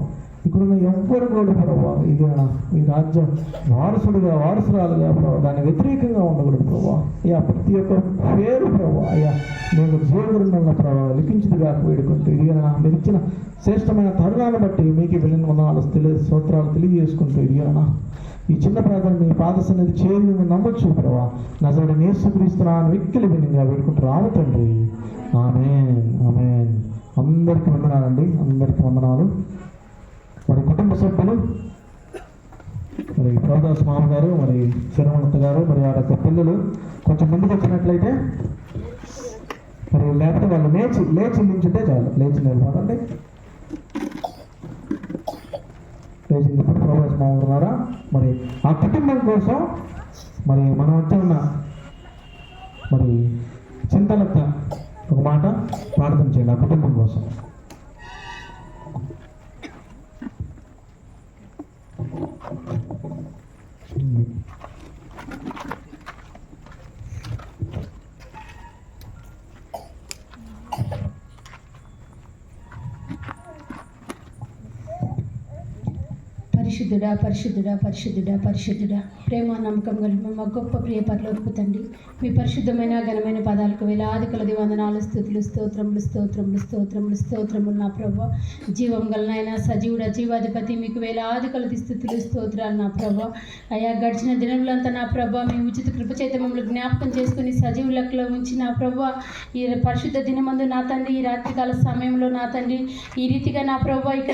A: ఇక్కడున్న ఎవ్వరు కూడా ప్రభా ఇది మీ రాజ్యం వారసురాలుగా ప్రభా దాని వ్యతిరేకంగా ఉండకూడదు ప్రభా. అయ్యా ప్రతి ఒక్క పేరు ప్రభా అయ్యా నేను జీవగురున్న ప్రభావ లిఖించుదిగా వేడుకుంటూ ఇది మీరు ఇచ్చిన శ్రేష్టమైన తరుణాన్ని బట్టి మీకు వెళ్ళిన వందనాలు స్తోత్రాలు తెలియజేసుకుంటూ ఇది ఈ చిన్న ప్రార్థన మీ పాద సన్నిధి చేరి నమ్మొచ్చు ప్రభా. నజరుడైన యేసుక్రీస్తునామమున మిక్కిలి వినయంగా వేడుకుంటూ రావు తండ్రి. ఆమేన్, ఆమేన్. అందరికీ వందనాలండి, అందరికీ వందనాలు. మరి కుటుంబ సభ్యులు, మరి ప్రభుదాస్ మామ గారు, మరి శరవణత గారు, మరి వారి యొక్క పిల్లలు కొంచెం ముందుకు వచ్చినట్లయితే, మరి లేకపోతే వాళ్ళు లేచి నిల్చుంటే చాలు. లేచి నిలబడండి. లేచి ఇప్పుడు ప్రభుదాస్ మామ ఉన్నారా? మరి ఆ కుటుంబం కోసం మరి మనం వచ్చి ఉన్న మరి చింతలత ఒక మాట ప్రార్థన చేయండి ఆ కుటుంబం కోసం.
C: పరిశుద్ధుడా పరిశుద్ధుడా పరిశుద్ధుడా పరిశుద్ధుడా ప్రేమ నమ్మకం కలిగిన మా గొప్ప ప్రియ పరలోకపు తండ్రి మీ పరిశుద్ధమైన ఘనమైన పదాలకు వేలాది కొలది వందనాలు స్తుతులు స్తోత్రములు స్తోత్రములు స్తోత్రములు స్తోత్రములు నా ప్రభా జీవం గలనైనా సజీవుడ జీవాధిపతి మీకు వేలాది కొలది స్థుతులు స్తోత్రాలు నా ప్రభా అయ్యా గడిచిన దినములంతా నా ప్రభా మీ ఉచిత కృపచేత మమ్మల్ని జ్ఞాపకం చేసుకుని సజీవు లెక్కలో ఉంచి నా ప్రభా ఈ పరిశుద్ధ దినమందు నా తండ్రి ఈ రాత్రికాల సమయంలో నా తండ్రి ఈ రీతిగా నా ప్రభా